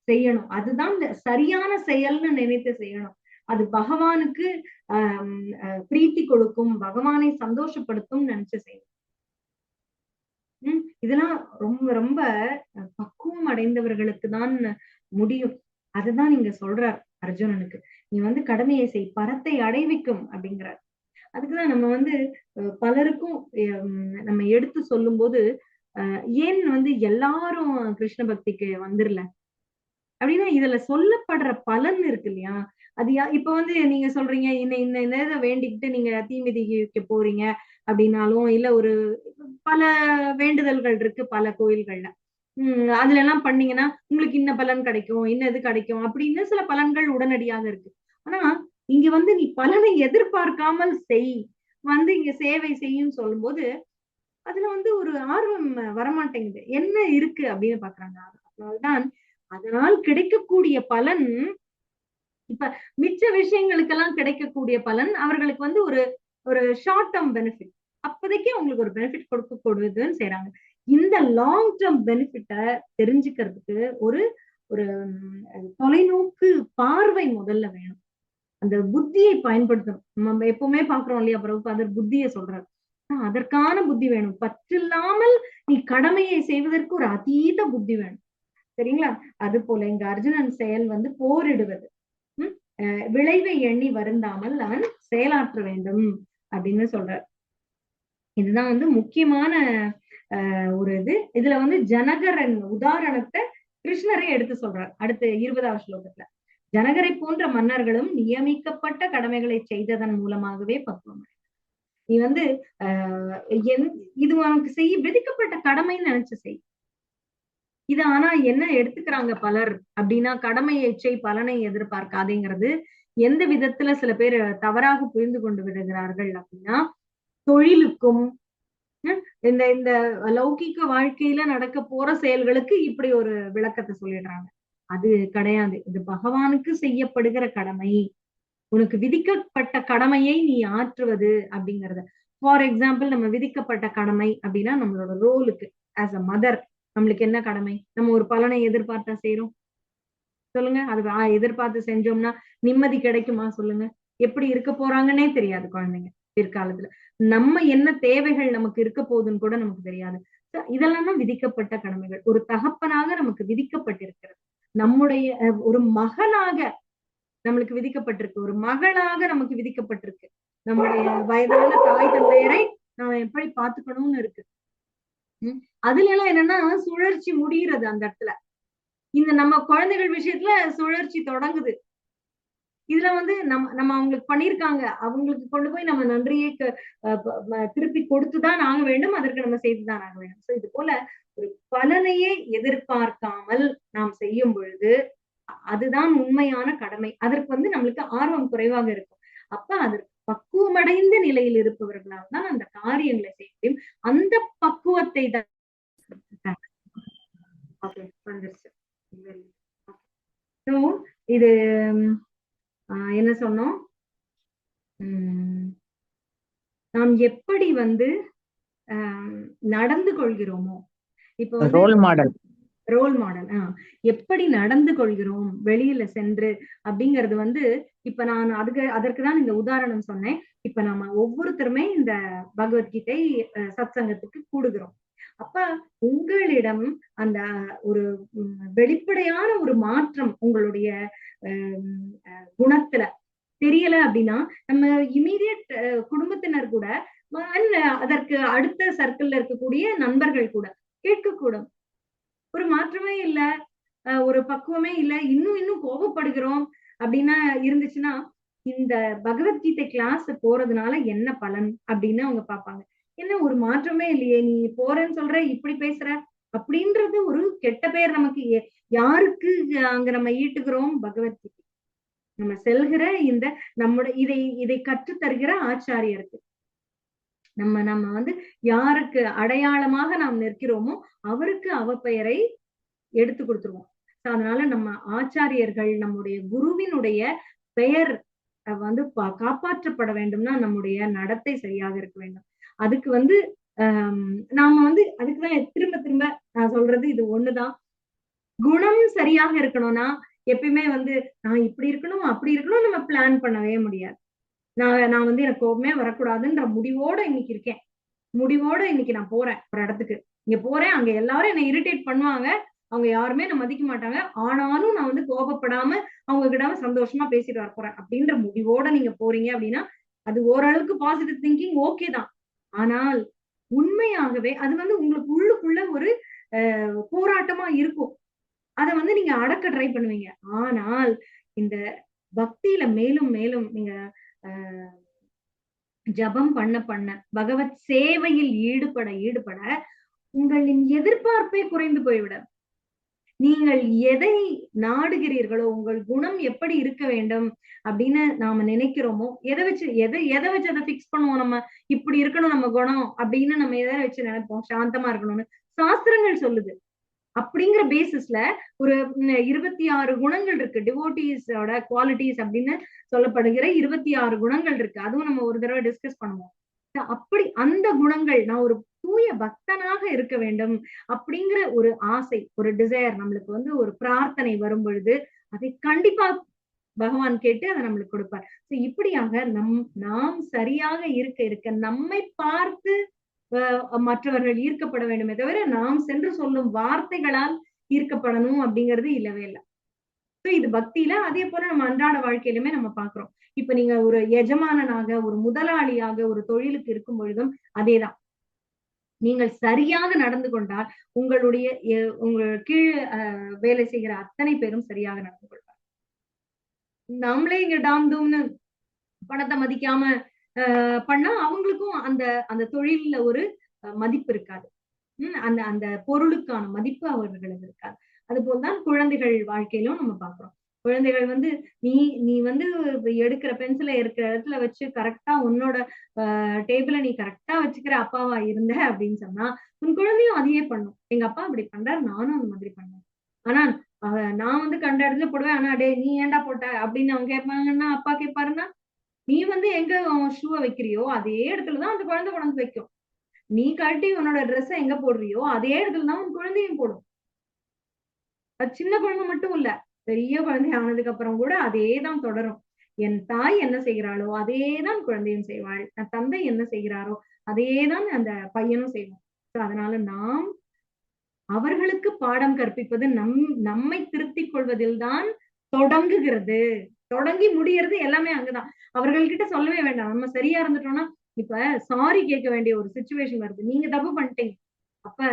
செய்யணும். அதுதான் சரியான செயல்னு நினைத்து செய்யணும். அது பகவானுக்கு பிரீத்தி கொடுக்கும், பகவானை சந்தோஷப்படுத்தும் நினைச்சு செய்யணும். இதெல்லாம் ரொம்ப ரொம்ப பக்குவம் அடைந்தவர்களுக்கு தான் முடியும். அதுதான் நீங்க சொல்றார் அர்ஜுனனுக்கு, நீ கடமையை செய், பரத்தை அடைவிக்கும் அப்படிங்கிறார். அதுக்குதான் நம்ம பலருக்கும் நம்ம எடுத்து சொல்லும் போது ஏன் எல்லாரும் கிருஷ்ண பக்திக்கு வந்துடல அப்படின்னா, இதுல சொல்லப்படுற பலன் இருக்கு இல்லையா, அது இப்ப நீங்க சொல்றீங்க இன்ன வேண்டிக்கிட்டு நீங்க தீமிதிக்கு போறீங்க அப்படின்னாலும், இல்ல ஒரு பல வேண்டுதல்கள் இருக்கு பல கோயில்கள்ல, அதுல எல்லாம் பண்ணீங்கன்னா உங்களுக்கு இன்ன பலன் கிடைக்கும், இன்ன இது கிடைக்கும் அப்படின்னு சில பலன்கள் உடனடியாக இருக்கு. ஆனா இங்க நீ பலனை எதிர்பார்க்காமல் செய், இங்க சேவை செய்யும் சொல்லும் போது அதுல ஒரு ஆர்வம் வரமாட்டேங்குது. என்ன இருக்கு அப்படின்னு பாக்குறாங்க. அதனால்தான் அதனால் கிடைக்கக்கூடிய பலன், இப்ப மிச்ச விஷயங்களுக்கெல்லாம் கிடைக்கக்கூடிய பலன் அவர்களுக்கு ஒரு ஒரு ஷார்ட் டேர்ம் பெனிஃபிட், அப்போதைக்கு அவங்களுக்கு ஒரு பெனிஃபிட் கொடுக்குதுன்னு செய்யறாங்க. இந்த லாங் டேர்ம் பெனிஃபிட்ட தெரிஞ்சுக்கிறதுக்கு ஒரு ஒரு தொலைநோக்கு பார்வை முதல்ல வேணும். அந்த புத்தியை பயன்படுத்தணும். நம்ம எப்பவுமே பாக்குறோம் இல்லையா, பிரபுபாதர் புத்தியை சொல்றாரு, அதற்கான புத்தி வேணும். பற்றில்லாமல் நீ கடமையை செய்வதற்கு ஒரு அதீத புத்தி வேணும். சரிங்களா? அது போல இங்க அர்ஜுனன் செயல் போரிடுவது, விளைவை எண்ணி வருந்தாமல் அவன் செயலாற்ற வேண்டும் அப்படின்னு சொல்றார். இதுதான் முக்கியமான ஒரு இது. இதுல ஜனகரன் உதாரணத்தை கிருஷ்ணரை எடுத்து சொல்றார் அடுத்து 20வது ஸ்லோகத்துல. ஜனகரை போன்ற மன்னர்களும் நியமிக்கப்பட்ட கடமைகளை செய்ததன் மூலமாகவே பக்குவம். நீ இது உனக்கு செய்ய விதிக்கப்பட்ட கடமைன்னு நினைச்சு செய். இது ஆனா என்ன எடுத்துக்கிறாங்க பலர் அப்படின்னா, கடமை எச்சை பலனை எதிர்பார்க்காதேங்கிறது எந்த விதத்துல சில பேர் தவறாக புரிந்து கொண்டு விடுகிறார்கள் அப்படின்னா, தொழிலுக்கும் இந்த இந்த லௌகிக வாழ்க்கையில நடக்க போற செயல்களுக்கு இப்படி ஒரு விளக்கத்தை சொல்லிடுறாங்க. அது கிடையாது. இது பகவானுக்கு செய்யப்படுகிற கடமை. உனக்கு விதிக்கப்பட்ட கடமையை நீ ஆற்றுவது அப்படிங்கறது. ஃபார் எக்ஸாம்பிள், நம்ம விதிக்கப்பட்ட கடமை அப்படின்னா நம்மளோட ரோலுக்கு ஆஸ் அ மதர் நம்மளுக்கு என்ன கடமை? நம்ம ஒரு பலனை எதிர்பார்த்தா செய்யறோம். சொல்லுங்க. அது எதிர்பார்த்து செஞ்சோம்னா நிம்மதி கிடைக்குமா? சொல்லுங்க. எப்படி இருக்க போறாங்கன்னே தெரியாது குழந்தைங்க பிற்காலத்துல. நம்ம என்ன தேவைகள் நமக்கு இருக்க போகுதுன்னு கூட நமக்கு தெரியாது. இதெல்லாம் தான் விதிக்கப்பட்ட கடமைகள். ஒரு தகப்பனாக நமக்கு விதிக்கப்பட்டிருக்கிறது. நம்முடைய ஒரு மகனாக நம்மளுக்கு விதிக்கப்பட்டிருக்கு. ஒரு மகளாக நமக்கு விதிக்கப்பட்டிருக்கு. நம்முடைய வயதான தாய் தந்தையரை நாம எப்படி பார்த்துக்கணும்னு இருக்கு. அதுல எல்லாம் என்னன்னா சுழற்சி முடிகிறது அந்த இடத்துல. இந்த நம்ம குழந்தைகள் விஷயத்துல சுழற்சி தொடங்குது. இதுல வந்து நம்ம அவங்களுக்கு பண்ணிருக்காங்க. அவங்களுக்கு கொண்டு போய் நம்ம நன்றியை திருப்பி கொடுத்துதான் ஆக வேண்டும். அதற்கு நம்ம செய்துதான் ஆக வேண்டும். சோ இது போல ஒரு பலனையே எதிர்பார்க்காமல் நாம் செய்யும் பொழுது அதுதான் உண்மையான கடமை. அதற்கு வந்து நம்மளுக்கு ஆர்வம் குறைவாக இருக்கும். அப்ப அதற்கு பக்குவமடைந்த நிலையில் இருப்பவர்களால் தான் அந்த காரியங்களை செய்ய முடியும். அந்த பக்குவத்தை தான் இது என்ன சொன்னோம்? நாம் எப்படி வந்து நடந்து கொள்கிறோமோ, இப்போ வந்து ரோல் மாடல் எப்படி நடந்து கொள்கிறோம் வெளியில சென்று அப்படிங்கிறது வந்து, இப்ப நான் அதற்குதான் இந்த உதாரணம் சொன்னேன். இப்ப நம்ம ஒவ்வொருத்தருமே இந்த பகவத்கீதை சத் சங்கத்துக்கு கூடுகிறோம். அப்ப உங்களிடம் அந்த ஒரு வெளிப்படையான ஒரு மாற்றம் உங்களுடைய குணத்துல தெரியல அப்படின்னா, நம்ம இமீடியட் குடும்பத்தினர் கூட அதற்கு அடுத்த சர்க்கிள்ல இருக்கக்கூடிய நண்பர்கள் கூட கேட்கக்கூடும். ஒரு மாற்றமே இல்ல, ஒரு பக்குவமே இல்ல, இன்னும் இன்னும் கோபப்படுகிறோம் அப்படின்னா இருந்துச்சுன்னா, இந்த பகவத்கீதை கிளாஸ் போறதுனால என்ன பலன் அப்படின்னு அவங்க பார்ப்பாங்க. என்ன ஒரு மாற்றமே இல்லையே, நீ போறேன்னு சொல்ற, இப்படி பேசுற அப்படின்றது ஒரு கெட்ட பெயர் நமக்கு. யாருக்கு அங்க நம்ம ஈட்டுகிறோம்? பகவத்கீதை. நம்ம செல்கிற இந்த நம்முடைய இதை கற்றுத் தருகிற ஆச்சாரியருக்கு நம்ம நம்ம வந்து யாருக்கு அடையாளமாக நாம் நிற்கிறோமோ அவருக்கு அவப்பெயரை எடுத்து கொடுத்துருவோம். அதனால நம்ம ஆச்சாரியர்கள் நம்முடைய குருவினுடைய பெயர் வந்து காப்பாற்றப்பட வேண்டும்னா நம்முடைய நடத்தை சரியாக இருக்க வேண்டும். அதுக்கு வந்து நாம வந்து அதுக்குதான் திரும்ப திரும்ப நான் சொல்றது இது ஒண்ணுதான். குணம் சரியாக இருக்கணும்னா எப்பயுமே வந்து நான் இப்படி இருக்கணும் அப்படி இருக்கணும் நம்ம பிளான் பண்ணவே முடியாது. நான் வந்து எனக்கு கோபமே வரக்கூடாதுன்ற முடிவோட இன்னைக்கு இருக்கேன். முடிவோட இன்னைக்கு நான் போறேன் ஒரு இடத்துக்கு. இங்க போறேன், அங்க எல்லாரும் என்னை இரிட்டேட் பண்ணுவாங்க. அவங்க யாருமே என்ன மதிக்க மாட்டாங்க. ஆனாலும் நான் வந்து கோபப்படாம அவங்க கிட்ட சந்தோஷமா பேசிட்டு வர போறேன் அப்படின்ற முடிவோட நீங்க போறீங்க அப்படின்னா அது ஓரளவுக்கு பாசிட்டிவ் திங்கிங் ஓகே தான். ஆனால் உண்மையாகவே அது வந்து உங்களுக்கு உள்ளுக்குள்ள ஒரு போராட்டமா இருக்கும். அதை வந்து நீங்க அடக்க ட்ரை பண்ணுவீங்க. ஆனால் இந்த பக்தியில மேலும் மேலும் நீங்க ஜபம் பண்ண பண்ண பகவத் சேவையில் ஈடுபட ஈடுபட உங்களின் எதிர்பார்ப்பே குறைந்து போய்விடும். நீங்கள் எதை நாடுகிறீர்களோ உங்கள் குணம் எப்படி இருக்க வேண்டும் அப்படின்னு நாம நினைக்கிறோமோ எதை வச்சு அதை பிக்ஸ் பண்ணுவோம். நம்ம இப்படி இருக்கணும் நம்ம குணம் அப்படின்னு நம்ம எதை வச்சு நினைப்போம் சாந்தமா இருக்கணும்னு. சாஸ்திரங்கள் சொல்லுது. அப்படிங்கிற பேசிஸ்ல ஒரு 26 குணங்கள் இருக்கு. டிவோட்டீஸோட குவாலிட்டிஸ் அப்படின்னு சொல்லப்படுகிற 26 குணங்கள் இருக்கு. அதுவும் நம்ம ஒரு தடவை டிஸ்கஸ் பண்ணுவோம். அப்படி அந்த குணங்கள் நான் ஒரு தூய பக்தனாக இருக்க வேண்டும் அப்படிங்கிற ஒரு ஆசை, ஒரு டிசையர் நம்மளுக்கு வந்து ஒரு பிரார்த்தனை வரும் பொழுது அதை கண்டிப்பா பகவான் கேட்டு அதை நம்மளுக்கு கொடுப்பார். இப்படியாக நாம் சரியாக இருக்க இருக்க நம்மை பார்த்து மற்றவர்கள் ஈர்க்கப்பட வேண்டுமே தவிர நாம் சென்று சொல்லும் வார்த்தைகளால் ஈர்க்கப்படணும் அப்படிங்கிறது இல்லவே இல்லை. இது பக்தியில அதே போல நம்ம அன்றாட வாழ்க்கையிலுமே நம்ம பாக்குறோம். இப்ப நீங்க ஒரு எஜமானனாக ஒரு முதலாளியாக ஒரு தொழிலுக்கு இருக்கும் பொழுதும் அதேதான். நீங்கள் சரியாக நடந்து கொண்டால் உங்களுடைய உங்கள் கீழ் வேலை செய்கிற அத்தனை பேரும் சரியாக நடந்து கொள்வார். நம்மளே இங்க டாம் டூம்னு பணத்தை மதிக்காம பண்ணா அவங்களுக்கும் அந்த அந்த தொழில்ல ஒரு மதிப்பு இருக்காது. அந்த அந்த பொருளுக்கான மதிப்பு அவர்களுக்கு இருக்காது. அது போல்தான் குழந்தைகள் வாழ்க்கையிலும் நம்ம பாக்குறோம். குழந்தைகள் வந்து நீ நீ வந்து எடுக்கிற பென்சிலை இருக்கிற இடத்துல வச்சு கரெக்டா உன்னோட டேபிள நீ கரெக்டா வச்சுக்கிற அப்பாவா இருந்த அப்படின்னு சொன்னா உன் குழந்தையும் அதையே பண்ணும். எங்க அப்பா அப்படி பண்றாரு, நானும் அந்த மாதிரி பண்ணுவேன். ஆனா நான் வந்து கண்ட இடத்துல போடுவேன். ஆனா டேய் நீ ஏன்டா போட்ட அப்படின்னு அவங்க கேட்பாங்கன்னா அப்பா கேட்பாருன்னா, நீ வந்து எங்க ஷூவை வைக்கிறியோ அதே இடத்துலதான் அந்த குழந்தை கொண்டு வந்து வைக்கும். நீ கழட்டி உன்னோட ட்ரெஸ் எங்க போடுறியோ அதே இடத்துலதான் உன் குழந்தையும் போடும். அது சின்ன குழந்தை மட்டும் இல்ல, பெரிய குழந்தை ஆனதுக்கு அப்புறம் கூட அதேதான் தொடரும். என் தாய் என்ன செய்கிறாளோ அதேதான் குழந்தையும் செய்வாள். என் தந்தை என்ன செய்கிறாரோ அதேதான் அந்த பையனும் செய்வான். அதனால நாம் அவர்களுக்கு பாடம் கற்பிப்பது நம்மை திருத்திக் கொள்வதில் தான் தொடங்குகிறது. தொடங்கி முடியறது எல்லாமே அங்கதான். அவர்கள்கிட்ட சொல்லவே வேண்டாம். நம்ம சரியா இருந்துட்டோம்னா இப்ப சாரி கேட்க வேண்டிய ஒரு சுச்சுவேஷன் வருது. நீங்க தப்பு பண்ணிட்டீங்க. அப்ப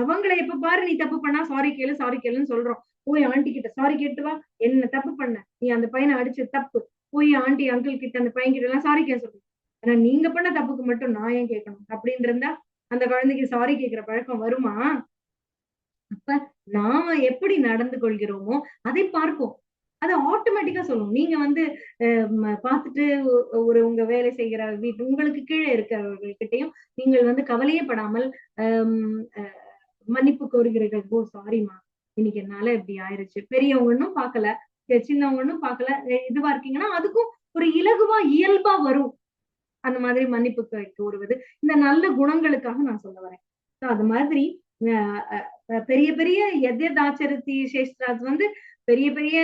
அவங்கள எப்ப பாரு நீ தப்பு பண்ணா சாரி கேளு சாரி கேளுன்னு சொல்றோம். போய் ஆண்டி கிட்ட சாரி கேட்டு வா, என்ன தப்பு பண்ண, நீ அந்த பையனை அடிச்சது தப்பு, போய் ஆண்டி அங்கிள் கிட்ட அந்த பையன் கிட்ட எல்லாம் சாரி கேட்க சொல்றேன். ஆனா நீங்க பண்ண தப்புக்கு மட்டும் நான் ஏன் கேட்கணும் அப்படின்னு இருந்தா அந்த குழந்தைக்கு சாரி கேட்கிற பழக்கம் வருமா? அப்ப நாம எப்படி நடந்து கொள்கிறோமோ அதை பார்ப்போம். அது ஆட்டோமேட்டிக்கா சொல்லும். நீங்க வந்து பார்த்துட்டு ஒரு உங்க வேலை செய்கிற வீட்டு உங்களுக்கு கீழே இருக்கிறவர்கள்கிட்டயும் நீங்கள் வந்து கவலையே படாமல் மன்னிப்பு கோருகிறீர்கள். ஓ சாரிம்மா, இன்னைக்கு என்னால இப்படி ஆயிருச்சு. பெரியவங்கன்னும் பார்க்கல, சின்னவங்கன்னும் பார்க்கல, இதுவா இருக்கீங்கன்னா அதுக்கும் ஒரு இலகுவா இயல்பா வரும். அந்த மாதிரி மன்னிப்பு கோருவது இந்த நல்ல குணங்களுக்காக நான் சொல்ல வரேன். அது மாதிரி பெரிய பெரிய எத்யதாச்சரித்தி சேஷ்டிராஸ் வந்து பெரிய பெரிய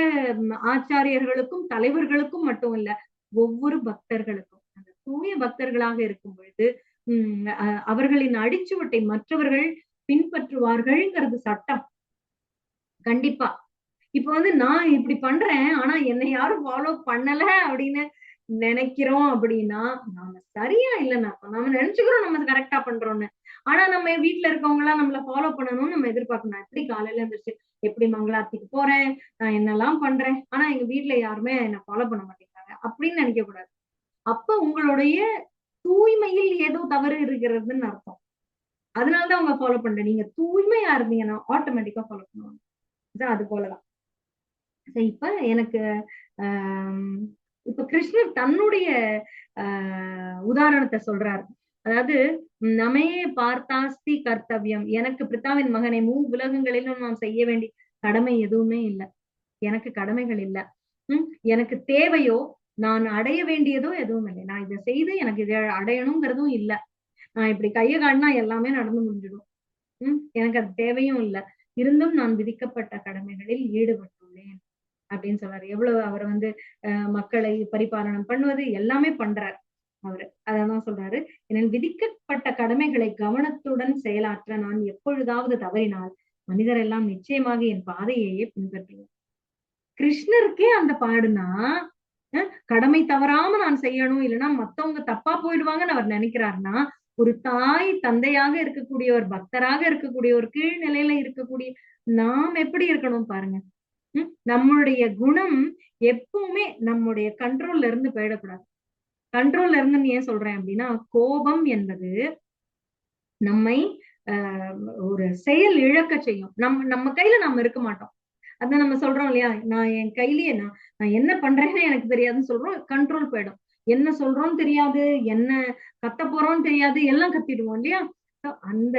ஆச்சாரியர்களுக்கும் தலைவர்களுக்கும் மட்டும் இல்ல, ஒவ்வொரு பக்தர்களுக்கும் அந்த தூய பக்தர்களாக இருக்கும் பொழுது அவர்களின் அடிச்சுவட்டை மற்றவர்கள் பின்பற்றுவார்கள்ங்கிறது சட்டம். கண்டிப்பா. இப்ப வந்து நான் இப்படி பண்றேன் ஆனா என்னை யாரும் ஃபாலோ பண்ணல அப்படின்னு நினைக்கிறோம் அப்படின்னா நாம சரியா இல்லைன்னா நம்ம நினைச்சுக்கிறோம் நம்ம கரெக்டா பண்றோம்னு. ஆனா நம்ம வீட்டுல இருக்கவங்க எல்லாம் நம்மள ஃபாலோ பண்ணணும்னு நம்ம எதிர்பார்க்கணும். எப்படி காலையில இருந்துச்சு எப்படி மங்களாத்திக்கு போறேன், நான் என்னெல்லாம் பண்றேன், ஆனா எங்க வீட்டுல யாருமே என்ன ஃபாலோ பண்ண மாட்டேங்கிறாங்க அப்படின்னு நினைக்க கூடாது. அப்ப உங்களுடைய தூய்மையில் ஏதோ தவறு இருக்கிறதுன்னு அர்த்தம். அதனாலதான் அவங்க ஃபாலோ பண்றேன். நீங்க தூய்மையா இருந்தீங்கன்னா ஆட்டோமேட்டிக்கா ஃபாலோ பண்ணுவாங்க. அது போலதான். இப்ப எனக்கு இப்ப கிருஷ்ணர் தன்னுடைய உதாரணத்தை சொல்றாரு. அதாவது நமையே பார்த்தாஸ்தி கர்த்தவியம், எனக்கு பிரித்தாவின் மகனை உலகங்களிலும் நாம் செய்ய வேண்டிய கடமை எதுவுமே இல்லை. எனக்கு கடமைகள் இல்ல. எனக்கு தேவையோ நான் அடைய வேண்டியதோ எதுவும் இல்லை. நான் இதை செய்து எனக்கு இதை அடையணுங்கிறதும் இல்ல. நான் இப்படி கையை காட்டினா எல்லாமே நடந்து முடிஞ்சிடும். எனக்கு அது தேவையும் இல்லை. இருந்தும் நான் விதிக்கப்பட்ட கடமைகளில் ஈடுபட்டுள்ளேன் அப்படின்னு சொல்றாரு. எவ்வளவு அவர் வந்து மக்களை பரிபாலனம் பண்ணுவது எல்லாமே பண்றார் அவரு. அதான் சொல்றாரு, என்னால் விதிக்கப்பட்ட கடமைகளை கவனத்துடன் செயலாற்ற நான் எப்பொழுதாவது தவறினால் மனிதர் எல்லாம் நிச்சயமாக என் பாதையையே பின்பற்றுவோம். கிருஷ்ணருக்கே அந்த பாடுனா கடமை தவறாம நான் செய்யணும், இல்லைன்னா மத்தவங்க தப்பா போயிடுவாங்கன்னு அவர் நினைக்கிறாருன்னா ஒரு தாய் தந்தையாக இருக்கக்கூடிய ஒரு பக்தராக இருக்கக்கூடிய ஒரு கீழ்நிலையில இருக்கக்கூடிய நாம் எப்படி இருக்கணும் பாருங்க. நம்மளுடைய குணம் எப்பவுமே நம்முடைய கண்ட்ரோல்ல இருந்து போயிடக்கூடாது. கண்ட்ரோல்ல இருந்து ஏன் சொல்றேன் அப்படின்னா, கோபம் என்பது நம்மை ஒரு செயல் இழக்க செய்யும். நம்ம கையில நாம இருக்க மாட்டோம். அதான் நம்ம சொல்றோம் இல்லையா, நான் என் கையிலேயே நான் என்ன பண்றேன்னு எனக்கு தெரியாதுன்னு சொல்றோம். கண்ட்ரோல் போயிடும். என்ன சொல்றோம்னு தெரியாது, என்ன கத்த போறோம்னு தெரியாது, எல்லாம் கத்திடுவோம் இல்லையா. அந்த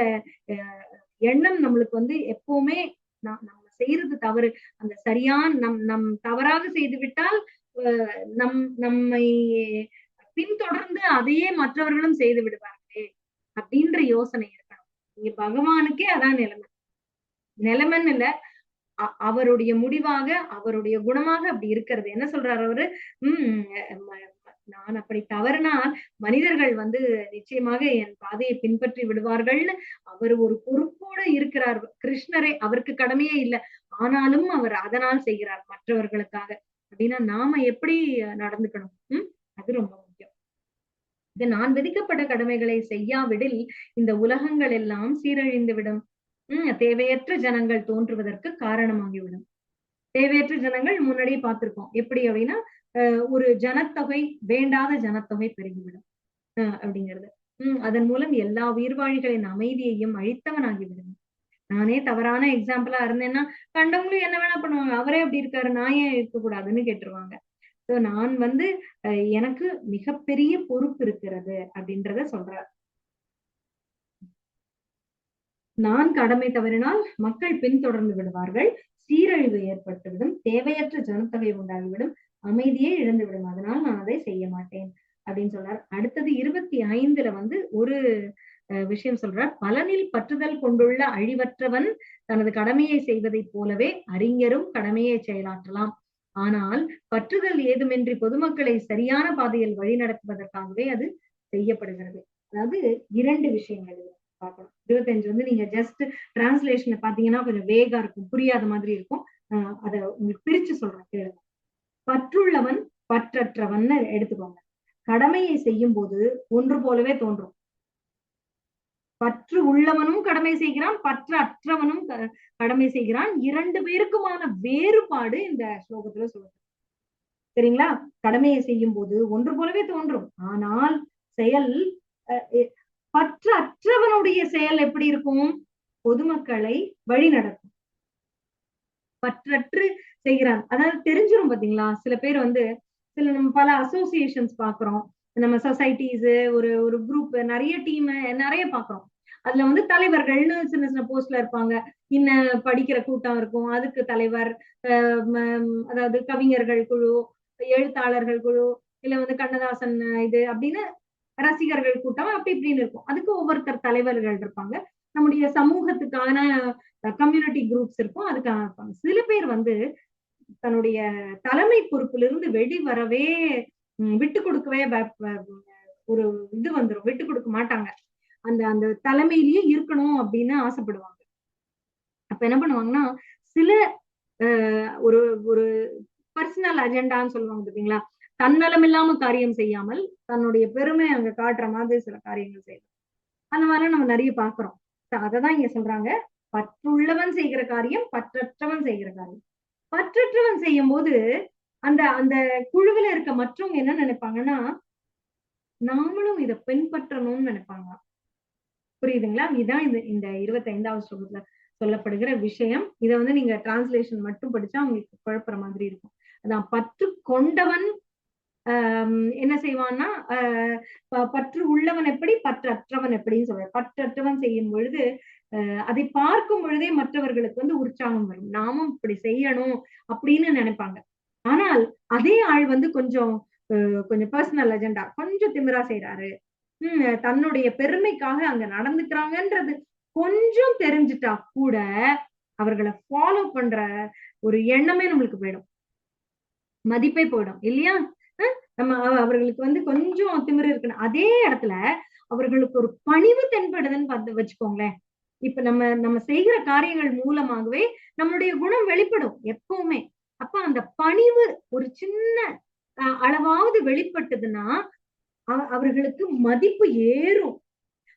எண்ணம் நம்மளுக்கு வந்து எப்பவுமே நம்ம செய்யறது தவறு, அந்த சரியான நம் தவறாக செய்து விட்டால் நம்மை பின்தொடர்ந்து அதையே மற்றவர்களும் செய்து விடுவார்களே அப்படின்ற யோசனை இருக்கணும். இங்க பகவானுக்கே அதான் நிலைமைன்னு இல்ல, அவருடைய முடிவாக அவருடைய குணமாக அப்படி இருக்கிறது. என்ன சொல்றாரு அவரு, நான் அப்படி தவறினால் மனிதர்கள் வந்து நிச்சயமாக என் பாதையை பின்பற்றி விடுவார்கள்னு அவர் ஒரு பொறுப்போடு இருக்கிறார். கிருஷ்ணரே அவருக்கு கடமையே இல்லை, ஆனாலும் அவர் அதனால் செய்கிறார் மற்றவர்களுக்காக. அப்படின்னா நாம எப்படி நடந்துக்கணும்? அது ரொம்ப முக்கியம். இது நான் விதிக்கப்பட்ட கடமைகளை செய்யாவிடில் இந்த உலகங்கள் எல்லாம் சீரழிந்து விடும். தேவையற்ற ஜனங்கள் தோன்றுவதற்கு காரணமாகிவிடும். தேவையற்ற ஜனங்கள் முன்னாடியே பார்த்திருக்கோம் எப்படி அப்படின்னா ஒரு ஜனத்தொகை வேண்டாத ஜனத்தொகை பெருகிவிடும் அப்படிங்கிறது. அதன் மூலம் எல்லா உயிர்வாழிகளின் அமைதியையும் அழித்தவனாகி விடுவேன். நானே தவறான எக்ஸாம்பிளா இருந்தேன்னா கண்டவங்களும் என்ன வேணா பண்ணுவாங்க, அவரே அப்படி இருக்காரு நான் ஏன் இருக்கக்கூடாதுன்னு கேட்டுருவாங்க. சோ நான் வந்து எனக்கு மிகப்பெரிய பொறுப்பு இருக்கிறது அப்படின்றத சொல்றார். நான் கடமை தவறினால் மக்கள் பின்தொடர்ந்து விடுவார்கள், சீரழிவு ஏற்பட்டுவிடும், தேவையற்ற ஜனத்தொகை உண்டாகிவிடும், அமைதியே இழந்துவிடும், அதனால் நான் அதை செய்ய மாட்டேன் அப்படின்னு சொல்றார். அடுத்தது 25ல வந்து ஒரு விஷயம் சொல்றார். பலனில் பற்றுதல் கொண்டுள்ள அழிவற்றவன் தனது கடமையை செய்வதைப் போலவே அறிஞரும் கடமையை செயலாற்றலாம். ஆனால் பற்றுதல் ஏதுமின்றி பொதுமக்களை சரியான பாதையில் வழிநடத்துவதற்காகவே அது செய்யப்படுகிறது. அதாவது 2 விஷயங்கள் பார்க்கணும். 25 வந்து நீங்க ஜஸ்ட் டிரான்ஸ்லேஷனை பாத்தீங்கன்னா கொஞ்சம் வேகா இருக்கும், புரியாத மாதிரி இருக்கும். அதை உங்களுக்கு பிரிச்சு சொல்றேன் கேளுங்க. பற்றுள்ளவன் பற்றற்றவன் எடுத்துக்கோங்க. கடமையை செய்யும் போது ஒன்று போலவே தோன்றும். பற்று உள்ளவனும் கடமை செய்கிறான், பற்று அற்றவனும் கடமை செய்கிறான். 2 பேருக்குமான வேறுபாடு இந்த ஸ்லோகத்துல சொல்லுது. சரிங்களா? கடமையை செய்யும் போது ஒன்று போலவே தோன்றும், ஆனால் செயல் பற்று அற்றவனுடைய செயல் எப்படி இருக்கும்? பொதுமக்களை வழி நடக்கும். பற்றற்று செய்கிறான், அதாவது தெரிஞ்சிரும் பாத்தீங்களா? சில பேர் வந்து நம்ம பல அசோசியேஷன்ஸ் பாக்குறோம், நம்ம சொசைட்டிஸ், ஒரு ஒரு குரூப், நிறைய டீம் நிறைய பாக்குறோம். அதுல வந்து தலைவர்கள்னு சின்ன சின்ன போஸ்ட்ல இருப்பாங்க. இன்ன படிக்கிற கூட்டம் இருக்கும், அதுக்கு தலைவர், அதாவது கவிஞர்கள் குழு, எழுத்தாளர்கள் குழு, இல்ல வந்து கண்ணதாசன் இது அப்படின்னு ரசிகர்கள் கூட்டம் அப்படி இப்படின்னு இருக்கும். அதுக்கு ஒவ்வொருத்தர் தலைவர்கள் இருப்பாங்க. நம்முடைய சமூகத்துக்கான கம்யூனிட்டி குரூப்ஸ் இருக்கும், அதுக்காக இருப்பாங்க. சில பேர் வந்து தன்னுடைய தலைமை பொறுப்பிலிருந்து வெளிவரவே விட்டு கொடுக்கவே ஒரு இது வந்துடும், விட்டு கொடுக்க மாட்டாங்க. அந்த அந்த தலைமையிலேயே இருக்கணும் அப்படின்னு ஆசைப்படுவாங்க. அப்ப என்ன பண்ணுவாங்கன்னா, சில ஒரு ஒரு பர்சனல் அஜெண்டான்னு சொல்லுவாங்க பாத்தீங்களா, தன்னலம் இல்லாம காரியம் செய்யாமல் தன்னுடைய பெருமை அங்க காட்டுற மாதிரி சில காரியங்கள் செய்யும். அந்த மாதிரி நம்ம நிறைய பாக்குறோம். அததான் இங்க சொல்றாங்க, பற்றுள்ளவன் செய்கிற காரியம் பற்றற்றவன் செய்கிற காரியம். பற்றற்றவன் செய்யும் போது அந்த அந்த குழுவில இருக்க மற்றவங்க என்ன நினைப்பாங்கன்னா, நாமளும் இதை பின்பற்றணும்னு நினைப்பாங்க. புரியுதுங்களா? இதுதான் இந்த 25வது ஸ்லோகத்துல சொல்லப்படுகிற விஷயம். இதை வந்து நீங்க டிரான்ஸ்லேஷன் மட்டும் படிச்சா உங்களுக்கு குழப்புற மாதிரி இருக்கும். அதான் பற்று கொண்டவன் என்ன செய்வான்னா, பற்று உள்ளவன் எப்படி, பற்றற்றவன் எப்படின்னு சொல்ற. பற்றற்றவன் செய்யும் பொழுது அதை பார்க்கும் பொழுதே மற்றவர்களுக்கு வந்து உற்சாகம் வரும், நாமும் இப்படி செய்யணும் அப்படின்னு நினைப்பாங்க. ஆனால் அதே ஆள் வந்து கொஞ்சம் கொஞ்சம் பர்சனல் அஜெண்டா, கொஞ்சம் திமிரா செய்யறாரு, தன்னுடைய பெருமைக்காக அங்க நடந்துக்கிறாங்கன்றது கொஞ்சம் தெரிஞ்சுட்டா கூட அவர்களை ஃபாலோ பண்ற ஒரு எண்ணமே நம்மளுக்கு போயிடும், மதிப்பே போயிடும் இல்லையா? நம்ம அவர்களுக்கு வந்து கொஞ்சம் திமிரு இருக்குன்னு அதே இடத்துல அவர்களுக்கு ஒரு பணிவு தென்படுதுன்னு பார்த்து வச்சுக்கோங்களேன். இப்ப நம்ம நம்ம செய்கிற காரியங்கள் மூலமாகவே நம்மளுடைய குணம் வெளிப்படும் எப்பவுமே. அப்ப அந்த பணிவு ஒரு சின்ன அளவாவது வெளிப்பட்டதுன்னா அவர்களுக்கு மதிப்பு ஏறும்.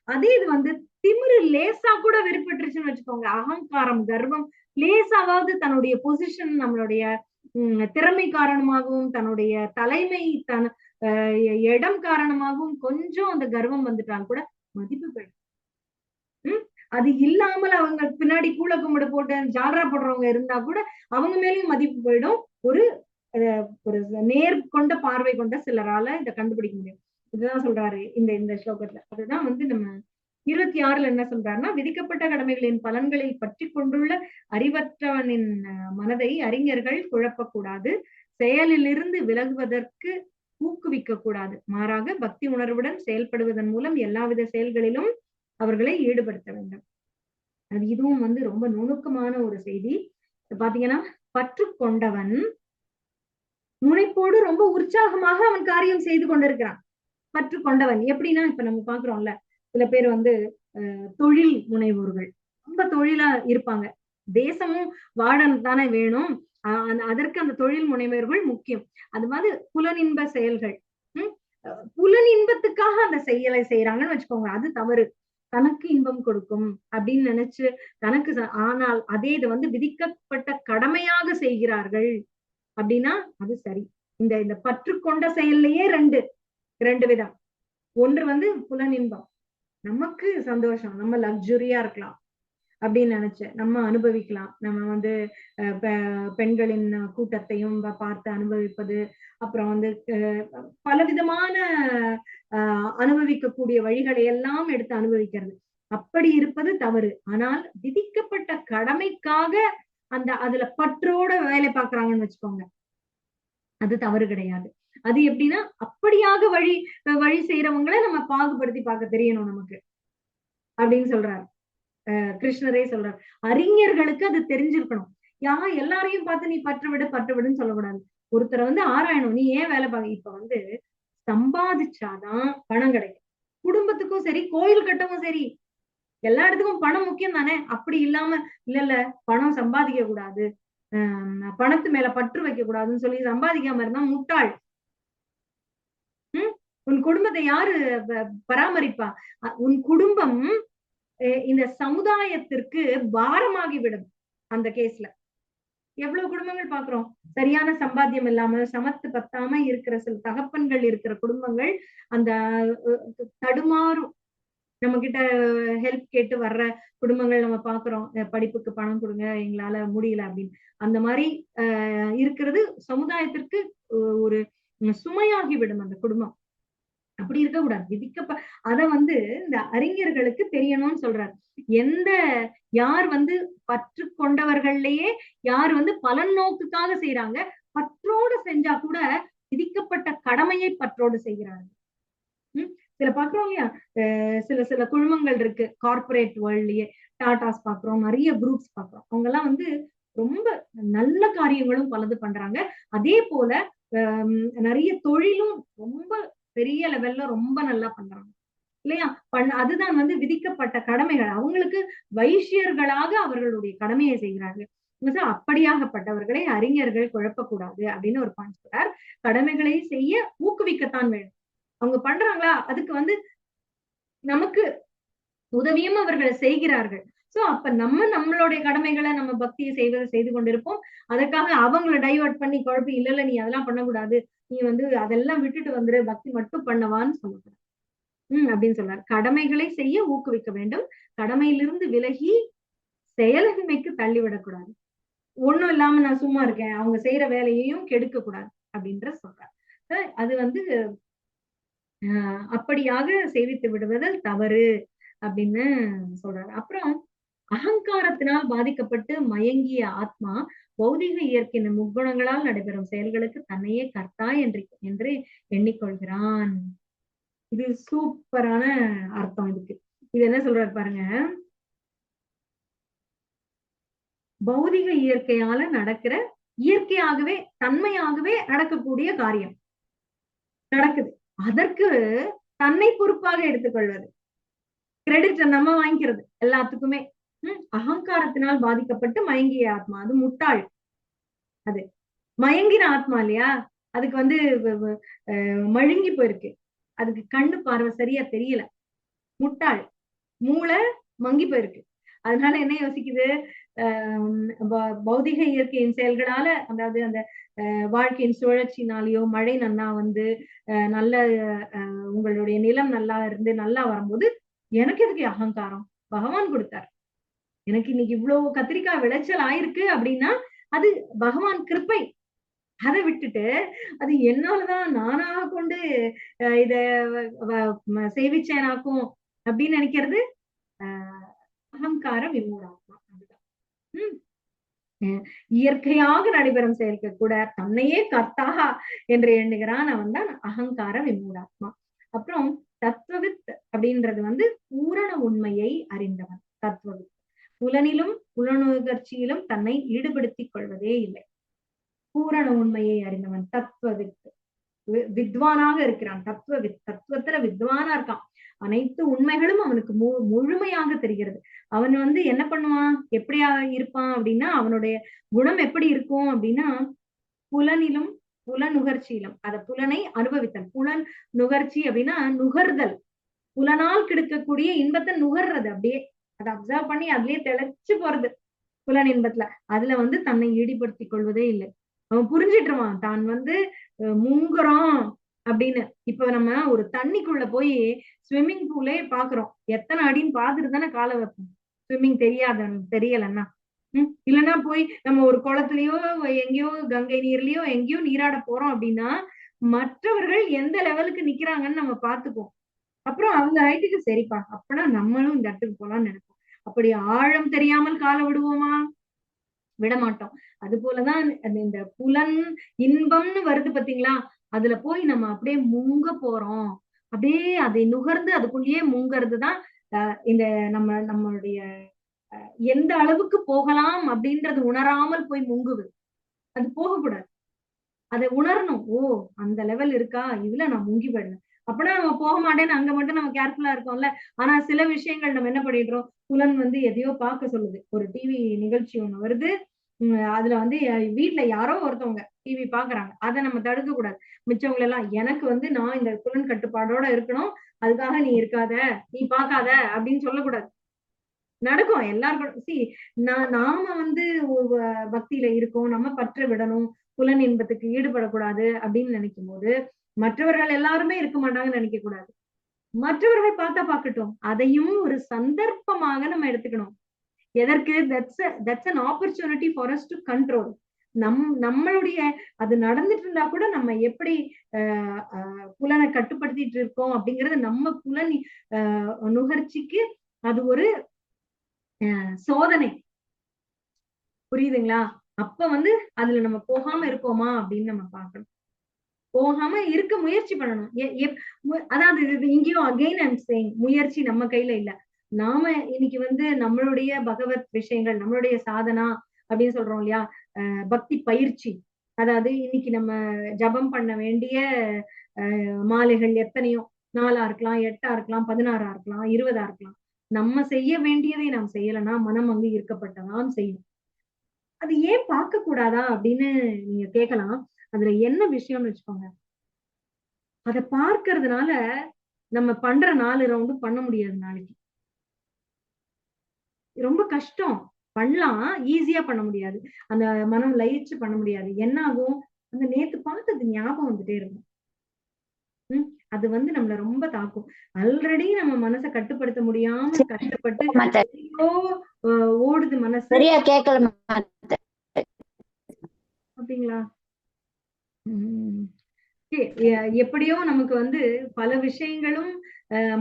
அதே இது வந்து திமிரு லேசா கூட வெளிப்பட்டுருச்சுன்னு வச்சுக்கோங்க, அகங்காரம் கர்வம் லேசாவது தன்னுடைய பொசிஷன், நம்மளுடைய திறமை காரணமாகவும், தன்னுடைய தலைமை இடம் காரணமாகவும் கொஞ்சம் அந்த கர்வம் வந்துட்டால் கூட மதிப்பு போயிடும். அது இல்லாமல் அவங்க பின்னாடி கூழ கும்பிடு போட்டு ஜாலரா போடுறவங்க இருந்தா கூட அவங்க மேலேயும் மதிப்பு போயிடும். ஒரு ஒரு நேர் கொண்ட பார்வை கொண்ட சிலரால இதை கண்டுபிடிக்க முடியும். இதுதான் சொல்றாரு இந்த இந்த ஸ்லோகத்துல. அதுதான் வந்து நம்ம 26ல என்ன சொல்றாருன்னா, விதிக்கப்பட்ட கடமைகளின் பலன்களை பற்றி கொண்டுள்ள அறிவற்றவனின் மனதை அறிஞர்கள் குழப்பக்கூடாது, செயலிலிருந்து விலகுவதற்கு ஊக்குவிக்க கூடாது, மாறாக பக்தி உணர்வுடன் செயல்படுவதன் மூலம் எல்லாவித செயல்களிலும் அவர்களை ஈடுபடுத்த வேண்டும். அது இதுவும் வந்து ரொம்ப நுணுக்கமான ஒரு செய்தி. பாத்தீங்கன்னா, பற்று கொண்டவன் முனைப்போடு ரொம்ப உற்சாகமாக அவன் காரியம் செய்து கொண்டிருக்கிறான். பற்று கொண்டவன் எப்படின்னா, இப்ப நம்ம பாக்குறோம்ல, சில பேர் வந்து தொழில் முனைவோர்கள் ரொம்ப தொழிலா இருப்பாங்க. தேசமும் வாழன் தானே வேணும், அதற்கு அந்த தொழில் முனைவோர்கள் முக்கியம். அது மாதிரி புலனின்ப செயல்கள், புலனின்பத்துக்காக அந்த செயலை செய்யறாங்கன்னு வச்சுக்கோங்க, அது தவறு. தனக்கு இன்பம் கொடுக்கும் அப்படின்னு நினைச்சு தனக்கு, ஆனால் அதே இது வந்து விதிக்கப்பட்ட கடமையாக செய்கிறார்கள் அப்படின்னா அது சரி. இந்த இந்த பற்று கொண்ட செயல்லையே ரெண்டு விதம். ஒன்று வந்து புலனின்பம், நமக்கு சந்தோஷம், நம்ம லக்ஸுரியா இருக்கலாம் அப்படின்னு நினைச்சு நம்ம அனுபவிக்கலாம். நம்ம வந்து பெண்களின் கூட்டத்தையும் பார்த்து அனுபவிப்பது, அப்புறம் வந்து பலவிதமான அனுபவிக்கக்கூடிய வழிகளை எல்லாம் எடுத்து அனுபவிக்கிறது, அப்படி இருப்பது தவறு. ஆனால் விதிக்கப்பட்ட கடமைக்காக அதுல பற்றோட வேலை பார்க்கறாங்கன்னு வச்சுக்கோங்க, அது தவறு கிடையாது. அது எப்படின்னா அப்படியாக வழி வழி செய்யறவங்களை நம்ம பாகுபடுத்தி பார்க்க தெரியணும் நமக்கு அப்படின்னு சொல்றாரு. கிருஷ்ணரே சொல்றார். அறிஞர்களுக்கு அது தெரிஞ்சிருக்கணும். எல்லாரையும் பார்த்து நீ பற்று விடுன்னு சொல்லக்கூடாது. ஒருத்தரை வந்து ஆராயணும், நீ ஏன் வேலை பார்க்க. இப்ப வந்து சம்பாதிச்சாதான் பணம் கிடைக்கும். குடும்பத்துக்கும் சரி, கோயில் கட்டவும் சரி, எல்லா இடத்துக்கும் பணம் முக்கியம் தானே. அப்படி இல்லாம இல்ல பணம் சம்பாதிக்க கூடாது, பணத்து மேல பற்று வைக்க கூடாதுன்னு சொல்லி சம்பாதிக்காம இருந்தா முட்டாள். உன் குடும்பத்தை யாரு பராமரிப்பா? உன் குடும்பம் இந்த சமுதாயத்திற்கு பாரமாகிவிடும். அந்த கேஸ்ல எவ்வளவு குடும்பங்கள் பாக்குறோம், சரியான சம்பாத்தியம் இல்லாம சமத்து பத்தாம இருக்கிற சில தகப்பன்கள் இருக்கிற குடும்பங்கள் அந்த தடுமாறும். நம்ம கிட்ட ஹெல்ப் கேட்டு வர்ற குடும்பங்கள் நம்ம பாக்குறோம், படிப்புக்கு பணம் கொடுங்க, எங்களால முடியல அப்படின்னு. அந்த மாதிரி இருக்கிறது சமுதாயத்திற்கு ஒரு சுமையாகிவிடும் அந்த குடும்பம். அப்படி இருக்கக்கூடாது. அத வந்து இந்த அறிஞர்களுக்கு தெரியணும்னு சொல்றாரு. யார் வந்து பற்று கொண்டவர்கள்லயே யார் வந்து பலன் நோக்குக்காக செய்யறாங்க, பற்றோடு செஞ்சா கூட விதிக்கப்பட்ட கடமையை பற்றோடு செய்கிறார்கள். சில பாக்குறோம் இல்லையா, சில சில குழுமங்கள் இருக்கு கார்பரேட் வேர்ல்ட்லயே, டாடாஸ் பாக்குறோம், நிறைய குரூப்ஸ் பாக்குறோம். அவங்க எல்லாம் வந்து ரொம்ப நல்ல காரியங்களும் பலது பண்றாங்க. அதே போல நிறைய தொழிலும் ரொம்ப பெரிய லெவல்ல ரொம்ப நல்லா பண்றாங்க இல்லையா. அதுதான் வந்து விதிக்கப்பட்ட கடமைகள். அவங்களுக்கு வைஷ்யர்களாக அவர்களுடைய கடமையை செய்கிறார்கள். அப்படியாகப்பட்டவர்களை அறிஞர்கள் குழப்பக்கூடாது அப்படின்னு ஒரு பாயிண்ட் சொல்றார். கடமைகளை செய்ய ஊக்குவிக்கத்தான் வேணும். அவங்க பண்றாங்களா, அதுக்கு வந்து நமக்கு உதவியும் அவர்கள் செய்கிறார்கள். சோ அப்ப நம்மளுடைய கடமைகளை நம்ம பக்தியை செய்து கொண்டிருப்போம். அதற்காக அவங்களை டைவர்ட் பண்ணி குழப்பி இல்ல நீ அதெல்லாம் பண்ணக்கூடாது, நீ வந்து அதெல்லாம் விட்டுட்டு வந்துரு, பக்தி மட்டும் பண்ணவான்னு சொல்லக்கூடாது அப்படின்னு சொல்றாரு. கடமைகளை செய்ய ஊக்குவிக்க வேண்டும், கடமையிலிருந்து விலகி செயலின்மைக்கு தள்ளிவிடக்கூடாது. ஒண்ணும் இல்லாம நான் சும்மா இருக்கேன், அவங்க செய்யற வேலையையும் கெடுக்க கூடாது அப்படின்ற சொல்றாரு. அது வந்து அப்படியாக சேவித்து விடுவதில் தவறு அப்படின்னு சொல்றாரு. அப்புறம் அகங்காரத்தினால் பாதிக்கப்பட்டு மயங்கிய ஆத்மா பௌதிக இயற்கையின் முக்குணங்களால் நடைபெறும் செயல்களுக்கு தன்னையே கர்த்தா என்று எண்ணிக்கொள்கிறான். இது சூப்பரான அர்த்தம் இதுக்கு. இது என்ன சொல்றாரு பாருங்க, பௌதிக இயற்கையால நடக்கிற, இயற்கையாகவே தன்மையாகவே நடக்கக்கூடிய காரியம் நடக்குது, அதற்கு தன்னை பொறுப்பாக எடுத்துக்கொள்வது, கிரெடிட் நம்ம வாங்கிக்கிறது எல்லாத்துக்குமே. அகங்காரத்தினால் பாதிக்கப்பட்டு மயங்கிய ஆத்மா அது முட்டாள். அது மயங்கின ஆத்மா இல்லையா, அதுக்கு வந்து மழுங்கி போயிருக்கு, அதுக்கு கண்ணு பார்வை சரியா தெரியல, முட்டாள், மூளை மங்கி போயிருக்கு. அதனால என்ன யோசிக்குது, பௌதிக இயற்கையின் செயல்களால, அதாவது அந்த வாழ்க்கையின் சுழற்சினாலேயோ மழை நன்னா வந்து நல்ல உங்களுடைய நிலம் நல்லா இருந்து நல்லா வரும்போது எனக்கு எதுக்கு அகங்காரம், பகவான் கொடுத்தார், எனக்கு இன்னைக்கு இவ்வளவு கத்திரிக்காய் விளைச்சல் ஆயிருக்கு அப்படின்னா அது பகவான் கிருப்பை. அதை விட்டுட்டு அது என்னாலதான் நானாக கொண்டு இத சேவிச்சேனாக்கும் அப்படின்னு நினைக்கிறது அகங்கார விமூடாத்மா. அதுதான் இயற்கையாக நடைபெறும் செயலுக்கு கூட தன்னையே கர்த்தாக என்று எண்ணுகிறான், அவன் தான் அகங்கார விமூடாத்மா. அப்புறம் தத்துவவித் அப்படின்றது வந்து பூரண உண்மையை அறிந்தவன். தத்துவவித் புலனிலும் புலனுணர்ச்சியிலும் தன்னை ஈடுபடுத்திக் கொள்வதே இல்லை. பூரண உண்மையை அறிந்தவன் தத்துவவித், வித்வானாக இருக்கிறான். தத்துவத்துல வித்வானா இருக்கான், அனைத்து உண்மைகளும் அவனுக்கு முழுமையாக தெரிகிறது. அவன் வந்து என்ன பண்ணுவான், எப்படியா இருப்பான் அப்படின்னா, அவனுடைய குணம் எப்படி இருக்கும் அப்படின்னா, புலனிலும் புலனுகர்ச்சியிலும், அத புலனை அனுபவித்தல். புலன் நுகர்ச்சி அப்படின்னா நுகர்தல், புலனால் கிடைக்கக்கூடிய இன்பத்தை நுகர்றது, அப்படியே அதை அப்சர்வ் பண்ணி அதுலயே தெளிச்சு போறது புலன் இன்பத்துல. அதுல வந்து தன்னை ஈடுபடுத்திக் கொள்வதே இல்லை. அவன் புரிஞ்சிட்டுருவான் தான் வந்து மூங்குறான், அப்படின்னு. இப்ப நம்ம ஒரு தண்ணிக்குள்ள போய் ஸ்விம்மிங் பூலே பாக்குறோம், எத்தனை அடின்னு பாத்துட்டு தானே காலை வைப்போம். ஸ்விம்மிங் தெரியலன்னா இல்லைன்னா போய் நம்ம ஒரு குளத்துலயோ எங்கேயோ கங்கை நீர்லயோ எங்கேயோ நீராட போறோம் அப்படின்னா மற்றவர்கள் எந்த லெவலுக்கு நிக்கிறாங்கன்னு நம்ம பாத்துப்போம். அப்புறம் அவங்க ஹைட்டுக்கு சரிப்பா அப்பனா நம்மளும் இந்த இடத்துக்கு போலாம்னு நினைப்போம். அப்படி ஆழம் தெரியாமல் காலை விடுவோமா? விட மாட்டோம். அது போலதான் இந்த புலன் இன்பம்னு வருது பாத்தீங்களா, அதுல போய் நம்ம அப்படியே முங்க போறோம். அப்படியே அதை நுகர்ந்து அதுக்குள்ளேயே முங்கறதுதான் இந்த நம்மளுடைய எந்த அளவுக்கு போகலாம் அப்படின்றது உணராமல் போய் முங்குது. அது போகக்கூடாது. அதை உணரணும். ஓ, அந்த லெவல் இருக்கா, இதுல நான் முங்கி போயிடுவேன். அப்படின்னா நம்ம போக மாட்டேன்னு அங்க மட்டும் நம்ம கேர்ஃபுல்லா இருக்கோம்ல. ஆனா சில விஷயங்கள் நம்ம என்ன பண்ணிடுறோம், புலன் எதையோ பார்க்க சொல்லுது. ஒரு டிவி நிகழ்ச்சி ஒண்ணு வருது, அதுல வீட்டுல யாரோ ஒருத்தவங்க டிவி பாக்குறாங்க, அதை நம்ம தடுக்க கூடாது. மிச்சவங்க எல்லாம் எனக்கு நான் இந்த புலன் கட்டுப்பாடோட இருக்கணும், அதுக்காக நீ இருக்காத, நீ பாக்காத அப்படின்னு சொல்லக்கூடாது. நடக்கும் எல்லாருக்கும். நாம பக்தியில இருக்கோம், நம்ம பற்ற விடணும், புலன் இன்பத்துக்கு ஈடுபடக்கூடாது அப்படின்னு நினைக்கும் போது மற்றவர்கள் எல்லாருமே இருக்க மாட்டாங்கன்னு நினைக்க கூடாது. மற்றவர்கள் பார்த்தா பார்க்கட்டும், அதையும் ஒரு சந்தர்ப்பமாக நம்ம எடுத்துக்கணும். எதற்கு? That's an opportunity for us to control. நம்மளுடைய அது நடந்துட்டு இருந்தா கூட நம்ம எப்படி புலனை கட்டுப்படுத்திட்டு இருக்கோம் அப்படிங்கறது நம்ம புலன் நுகர்ச்சிக்கு அது ஒரு சோதனை. புரியுதுங்களா? அப்ப அதுல நம்ம போகாம இருக்கோமா அப்படின்னு நம்ம பார்க்கணும். போகாம இருக்க முயற்சி பண்ணணும். அதாவது இங்கேயும் அகைன் ஐம் சேயிங், முயற்சி நம்ம கையில இல்ல. நாம இன்னைக்கு நம்மளுடைய பகவத் விஷயங்கள், நம்மளுடைய சாதனா அப்படின்னு சொல்றோம் இல்லையா, பக்தி பயிற்சி. அதாவது இன்னைக்கு நம்ம ஜபம் பண்ண வேண்டிய மாலைகள் எத்தனையோ, 4 இருக்கலாம், 8 இருக்கலாம், 16 இருக்கலாம், 20 இருக்கலாம். நம்ம செய்ய வேண்டியதை நாம் செய்யலைன்னா மனம் அங்கு இருக்கப்பட்டதான் செய்யும். அது ஏன் பார்க்க கூடாதா அப்படின்னு நீங்க கேட்கலாம். அதுல என்ன விஷயம்னு வச்சுக்கோங்க, அதை பார்க்கறதுனால நம்ம பண்ற 4 ரவுண்டு பண்ண முடியாது. நாளைக்கு ரொம்ப கஷ்டம். பண்ணலாம், ஈஸியா பண்ண முடியாது. அந்த மனம் லயிச்சு பண்ண முடியாது. என்ன ஆகும், அந்த நேத்து பார்த்தது ஞாபகம் வந்துட்டே இருக்கும். அது நம்மள ரொம்ப தாக்கும். ஆல்ரெடி நம்ம மனசை கட்டுப்படுத்த முடியாம கஷ்டப்பட்டு ஓடுது மனசு. சரியா கேட்கல அப்படிங்களா? எப்படியோ நமக்கு பல விஷயங்களும்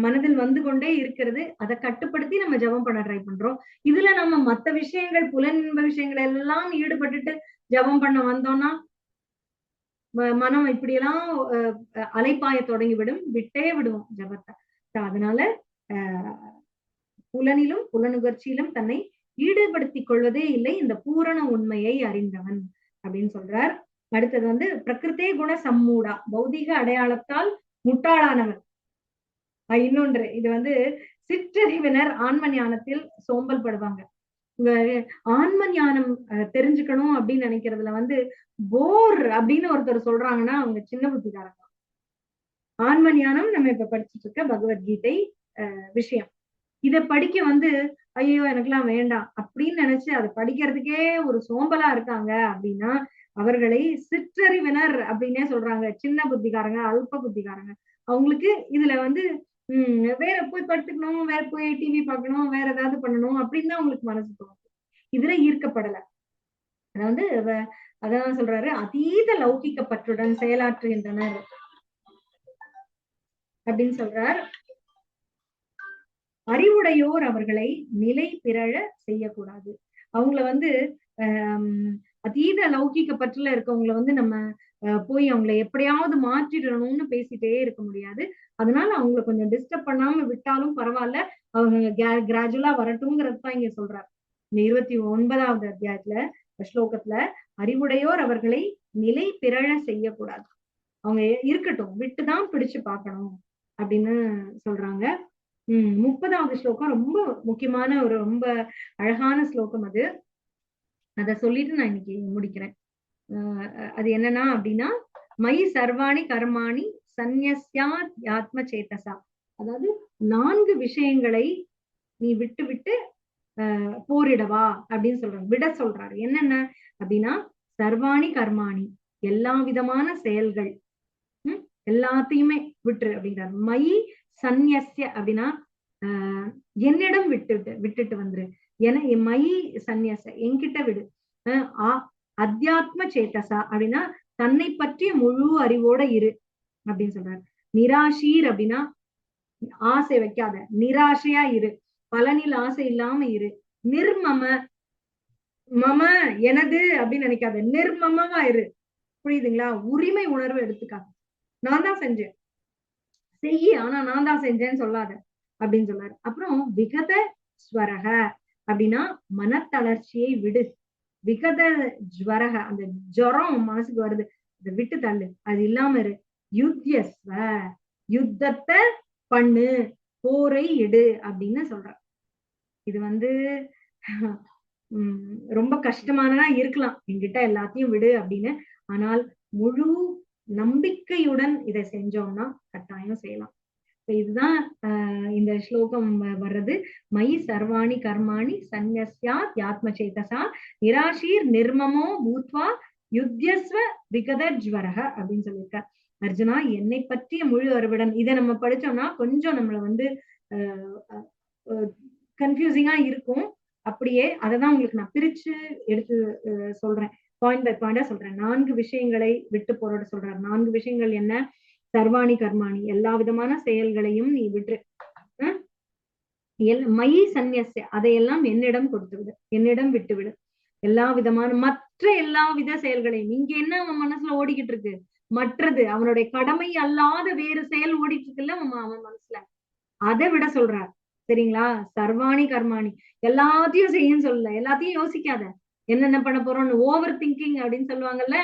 மனதில் வந்து கொண்டே இருக்கிறது. அதை கட்டுப்படுத்தி நம்ம ஜபம் பண்ண ட்ரை பண்றோம். இதுல நம்ம மத்த விஷயங்கள், புலனின்ப விஷயங்கள் எல்லாம் ஈடுபட்டுட்டு ஜபம் பண்ண வந்தோம்னா மனம் இப்படியெல்லாம் அலைப்பாய தொடங்கிவிடும், விட்டே விடுவோம் ஜபத்தை. அதனால புலனிலும் புலனுகர்ச்சியிலும் தன்னை ஈடுபடுத்திக் கொள்வதே இல்லை இந்த பூரண உண்மையை அறிந்தவன் அப்படின்னு சொல்றார். அடுத்தது பிரகிருத்தே குண சம்மூடா, பௌதிக அடையாளத்தால் முட்டாளானவன். இன்னொன்று, இது சிற்றறிவினர் ஆன்ம ஞானத்தில் சோம்பல் படுவாங்க. ஆன்ம ஞானம் தெரிஞ்சுக்கணும் அப்படின்னு நினைக்கிறதுல போர் அப்படின்னு ஒருத்தர் சொல்றாங்கன்னா அவங்க சின்ன புத்திக்காரங்க. ஆன்ம ஞானம் நம்ம இப்ப படிச்சுட்டு இருக்க பகவத்கீதை விஷயம், இதை படிக்க ஐயோ எனக்கெல்லாம் வேண்டாம் அப்படின்னு நினைச்சு அதை படிக்கிறதுக்கே ஒரு சோம்பலா இருக்காங்க அப்படின்னா அவர்களை சிற்றறிவினர் அப்படின்னே சொல்றாங்க. சின்ன புத்திக்காரங்க, அல்ப புத்திக்காரங்க. அவங்களுக்கு இதுல வேற போய் படுத்துக்கணும், வேற போய் டிவி பார்க்கணும், வேற ஏதாவது பண்ணணும் அப்படின்னு தான் அவங்களுக்கு மனசு தோணும். இதுல ஈர்க்கப்படல. அதான் சொல்றாரு, அதீத லௌகிக்க பற்றுடன் செயலாற்றுகின்றனர் அப்படின்னு சொல்றார். அறிவுடையோர் அவர்களை நிலை பிறழ செய்யக்கூடாது. அவங்கள அதீத லௌகிக்க பற்றுல இருக்கவங்களை நம்ம போய் அவங்களை எப்படியாவது மாற்றிடணும்னு பேசிட்டே இருக்க முடியாது. அதனால அவங்களை கொஞ்சம் டிஸ்டர்ப் பண்ணாம விட்டாலும் பரவாயில்ல, அவங்க கிராஜுவலா வரட்டும்ங்கிறது தான் இங்க சொல்றாரு. இந்த 29வது அத்தியாயத்துல ஸ்லோகத்துல அறிவுடையோர் அவர்களை நிலை பிறழ செய்யக்கூடாது, அவங்க இருக்கட்டும், விட்டுதான் பிடிச்சு பார்க்கணும் அப்படின்னு சொல்றாங்க. 30வது ஸ்லோகம் ரொம்ப முக்கியமான ஒரு ரொம்ப அழகான ஸ்லோகம். அத சொல்லிட்டு நான் இன்னைக்கு முடிக்கிறேன். அது என்னன்னா அப்படின்னா, மயி சர்வாணி கர்மாணி சந்நியஸ்யாத் ஆத்ம சேதசா. அதாவது 4 விஷயங்களை நீ விட்டு விட்டு போரிடவா அப்படின்னு சொல்றாங்க, விட சொல்றாரு. என்னென்ன அப்படின்னா, சர்வாணி கர்மாணி, எல்லா விதமான செயல்கள், எல்லாத்தையுமே விட்டுரு அப்படின்றார். மயி சந்நியஸ்ய அப்படின்னா என்னிடம் விட்டுட்டு வந்துரு. மயி சந்நியச என்கிட்ட விடு. அத்தியாத்ம சேத்தசா அப்படின்னா தன்னை பற்றிய முழு அறிவோட இரு அப்படின்னு சொல்றாரு. நிராஷீர் அப்படின்னா ஆசை வைக்காத, நிராசையா இரு, பலனில் ஆசை இல்லாம இரு. நிர்மம, மம எனது அப்படின்னு நினைக்காத, நிர்மமமா இரு. புரியுதுங்களா? உரிமை உணர்வு எடுத்துக்காத. நான் தான் செஞ்சேன் செய்ய, ஆனா நான் தான் செஞ்சேன்னு சொல்லாத அப்படின்னு சொல்றாரு. அப்புறம் விகத ஸ்வரக அப்படின்னா மனத்தளர்ச்சியை விடு. விகத ஜ்வரக அந்த ஜுரம் மனசுக்கு வருது, அதை விட்டு தள்ளு, அது இல்லாம இரு. யுத்தியஸ்வ யுத்தத்தை பண்ணு, போரை எடு அப்படின்னு சொல்ற. இது ரொம்ப கஷ்டமானதா இருக்கலாம், என்கிட்ட எல்லாத்தையும் விடு அப்படின்னு. ஆனால் முழு நம்பிக்கையுடன் இதை செஞ்சோம்னா கட்டாயம் செய்யலாம். இதுதான் இந்த ஸ்லோகம் வர்றது. மயி சர்வாணி கர்மாணி சந்நியஸ்யா ஆத்ம சேதசா நிராஷீர் நிர்மமோ பூத்வா யுத்தியஸ்வ விகத ஜ்வரக அப்படின்னு சொல்லியிருக்க. அர்ஜுனா, என்னை பற்றிய முழு அறிவுடன், இதை நம்ம படிச்சோம்னா கொஞ்சம் நம்மள கன்ஃபியூசிங்கா இருக்கும். அப்படியே அதைதான் உங்களுக்கு நான் பிரிச்சு எடுத்து சொல்றேன், பாயிண்ட் பை பாயிண்டா சொல்றேன். 4 விஷயங்களை விட்டு போராட சொல்றாரு. 4 விஷயங்கள் என்ன? சர்வாணி கர்மாணி, எல்லா விதமான செயல்களையும் நீ விட்டு, மயி சந்நியஸ்ய அதையெல்லாம் என்னிடம் கொடுத்து விடு, என்னிடம் விட்டு விடு. எல்லா விதமான மற்ற எல்லா வித செயல்களையும், இங்க என்ன அவன் மனசுல ஓடிக்கிட்டு இருக்கு? மற்றது அவனுடைய கடமை அல்லாத வேறு செயல் ஓடிட்டு இருக்குல்ல அவன் மனசுல, அதை விட சொல்றார். சரிங்களா? சர்வாணி கர்மாணி, எல்லாத்தையும் செய்யும் சொல்லல, எல்லாத்தையும் யோசிக்காத, என்னென்ன பண்ண போறோம்னு. ஓவர் திங்கிங் அப்படின்னு சொல்லுவாங்கல்ல,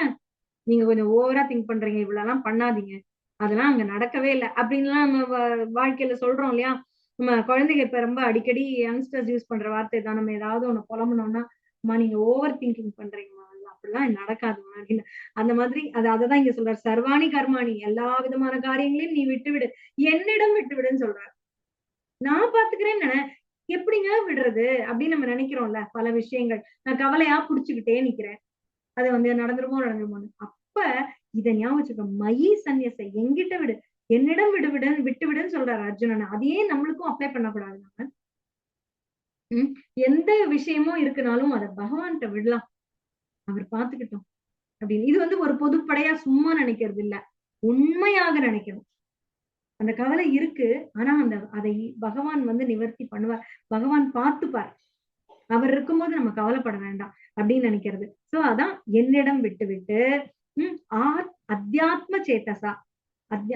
நீங்க கொஞ்சம் ஓவரா திங்க் பண்றீங்க, இவ்வளவு எல்லாம் பண்ணாதீங்க, அதெல்லாம் அங்க நடக்கவே இல்லை அப்படின்லாம் நம்ம வாழ்க்கையில சொல்றோம் இல்லையா? நம்ம குழந்தைங்க இப்ப ரொம்ப அடிக்கடி யங்ஸ்டர்ஸ் யூஸ் பண்ற வார்த்தை தான். நம்ம ஏதாவது ஒண்ணு புலம்புனோம்னா, அம்மா நீங்க ஓவர் திங்கிங் பண்றீங்கம்மா, அப்படிலாம் நடக்காதுமா அப்படின்னு. அந்த மாதிரி அதான் இங்க சொல்றாரு. சர்வாணி கர்மாணி, எல்லா விதமான காரியங்களையும் நீ விட்டுவிடு, என்னிடம் விட்டு விடுன்னு சொல்றாரு. நான் பாத்துக்கிறேன்னு எப்படிங்க விடுறது அப்படின்னு நம்ம நினைக்கிறோம்ல பல விஷயங்கள். நான் கவலையா புடிச்சுக்கிட்டே நிக்கிறேன், அது நடந்துருமோன்னு. அப்ப இதை ஞாபகம் வச்சுக்க, மயி சந்நியசை எங்கிட்ட விடு, என்னிடம் விட்டு விடுன்னு சொல்றாரு அர்ஜுனன். அதையே நம்மளுக்கும் அப்ளை பண்ணக்கூடாது. நம்ம எந்த விஷயமும் இருக்குனாலும் அதை பகவான்கிட்ட விடலாம், அவர் பாத்துக்கிட்டோம் அப்படின்னு. இது ஒரு பொதுப்படையா சும்மா நினைக்கிறது இல்ல, உண்மையாக நினைக்கணும். அந்த கவலை இருக்கு, ஆனா அதை பகவான் நிவர்த்தி பண்ணுவார், பகவான் பார்த்துப்பார். அவர் இருக்கும்போது நம்ம கவலைப்பட வேண்டாம் அப்படின்னு நினைக்கிறது. சோ அதான் என்னிடம் விட்டு அத்தியாத்ம சேத்தசா,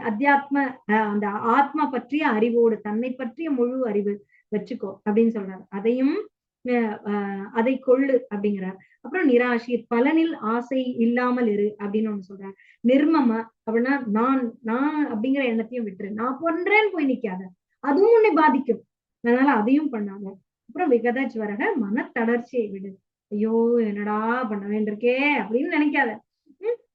அத்தியாத்ம அந்த ஆத்மா பற்றிய அறிவோடு, தன்னை பற்றிய முழு அறிவு வச்சுக்கோ அப்படின்னு சொல்றாரு. அதையும் அதை கொள்ளு அப்படிங்கிறார். அப்புறம் நிராசி, பலனில் ஆசை இல்லாமல் இரு அப்படின்னு ஒண்ணு சொல்றாரு. நிர்மம அப்படின்னா நான் அப்படிங்கிற எண்ணத்தையும் விட்டுரு, நான் பண்றேன்னு போய் நிக்காத, அதுவும் உன்னை பாதிக்கும், அதனால அதையும் பண்ணாத. அப்புறம் விகத ஜ்வரக, மனத்தளர்ச்சியை விடு, ஐயோ என்னடா பண்ண வேண்டியிருக்கே அப்படின்னு நினைக்காத.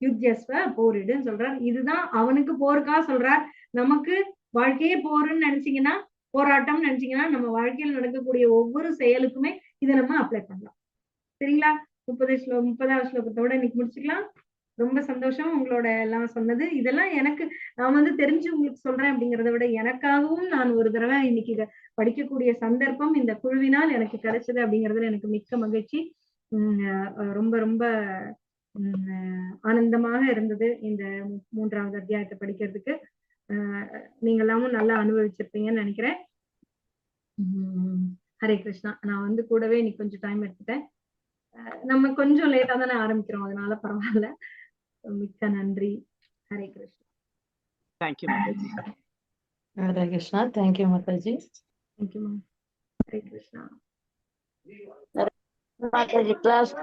யுத்தியஸ்வ போரிடுன்னு சொல்றார். இதுதான் அவனுக்கு போருக்கா சொல்றார். நமக்கு வாழ்க்கையே போருன்னு நினைச்சீங்கன்னா, போராட்டம் நினைச்சீங்கன்னா, நம்ம வாழ்க்கையில் நடக்கக்கூடிய ஒவ்வொரு செயலுக்குமே இதை நம்ம அப்ளை பண்ணலாம். சரிங்களா? 30வது ஸ்லோகத்தோட இன்னைக்கு முடிச்சுக்கலாம். ரொம்ப சந்தோஷம் உங்களோட எல்லாம் சொன்னது. இதெல்லாம் எனக்கு நான் தெரிஞ்சு உங்களுக்கு சொல்றேன் அப்படிங்கிறத விட, எனக்காகவும் நான் ஒரு தடவை இன்னைக்கு இதை படிக்கக்கூடிய சந்தர்ப்பம் இந்த குழுவினால் எனக்கு கிடைச்சது அப்படிங்கிறதுல எனக்கு மிக்க மகிழ்ச்சி. ரொம்ப ரொம்ப ஆனந்தமாக இருந்தது இந்த 3வது அத்தியாயத்தை படிக்கிறதுக்கு. நீங்க எல்லாமும் நல்லா அனுபவிச்சிருப்பீங்கன்னு நினைக்கிறேன். ஹரே கிருஷ்ணா. நான் கூடவே இன்னைக்கு கொஞ்சம் டைம் எடுத்துட்டேன். நம்ம கொஞ்சம் லேட்டா தானே ஆரம்பிக்கிறோம், அதனால பரவாயில்ல. மிக்க நன்றி. Hare Krishna. Thank you Mataji. Hare Krishna. Thank you Mataji. Thank you ma'am. Hare Krishna. Mataji class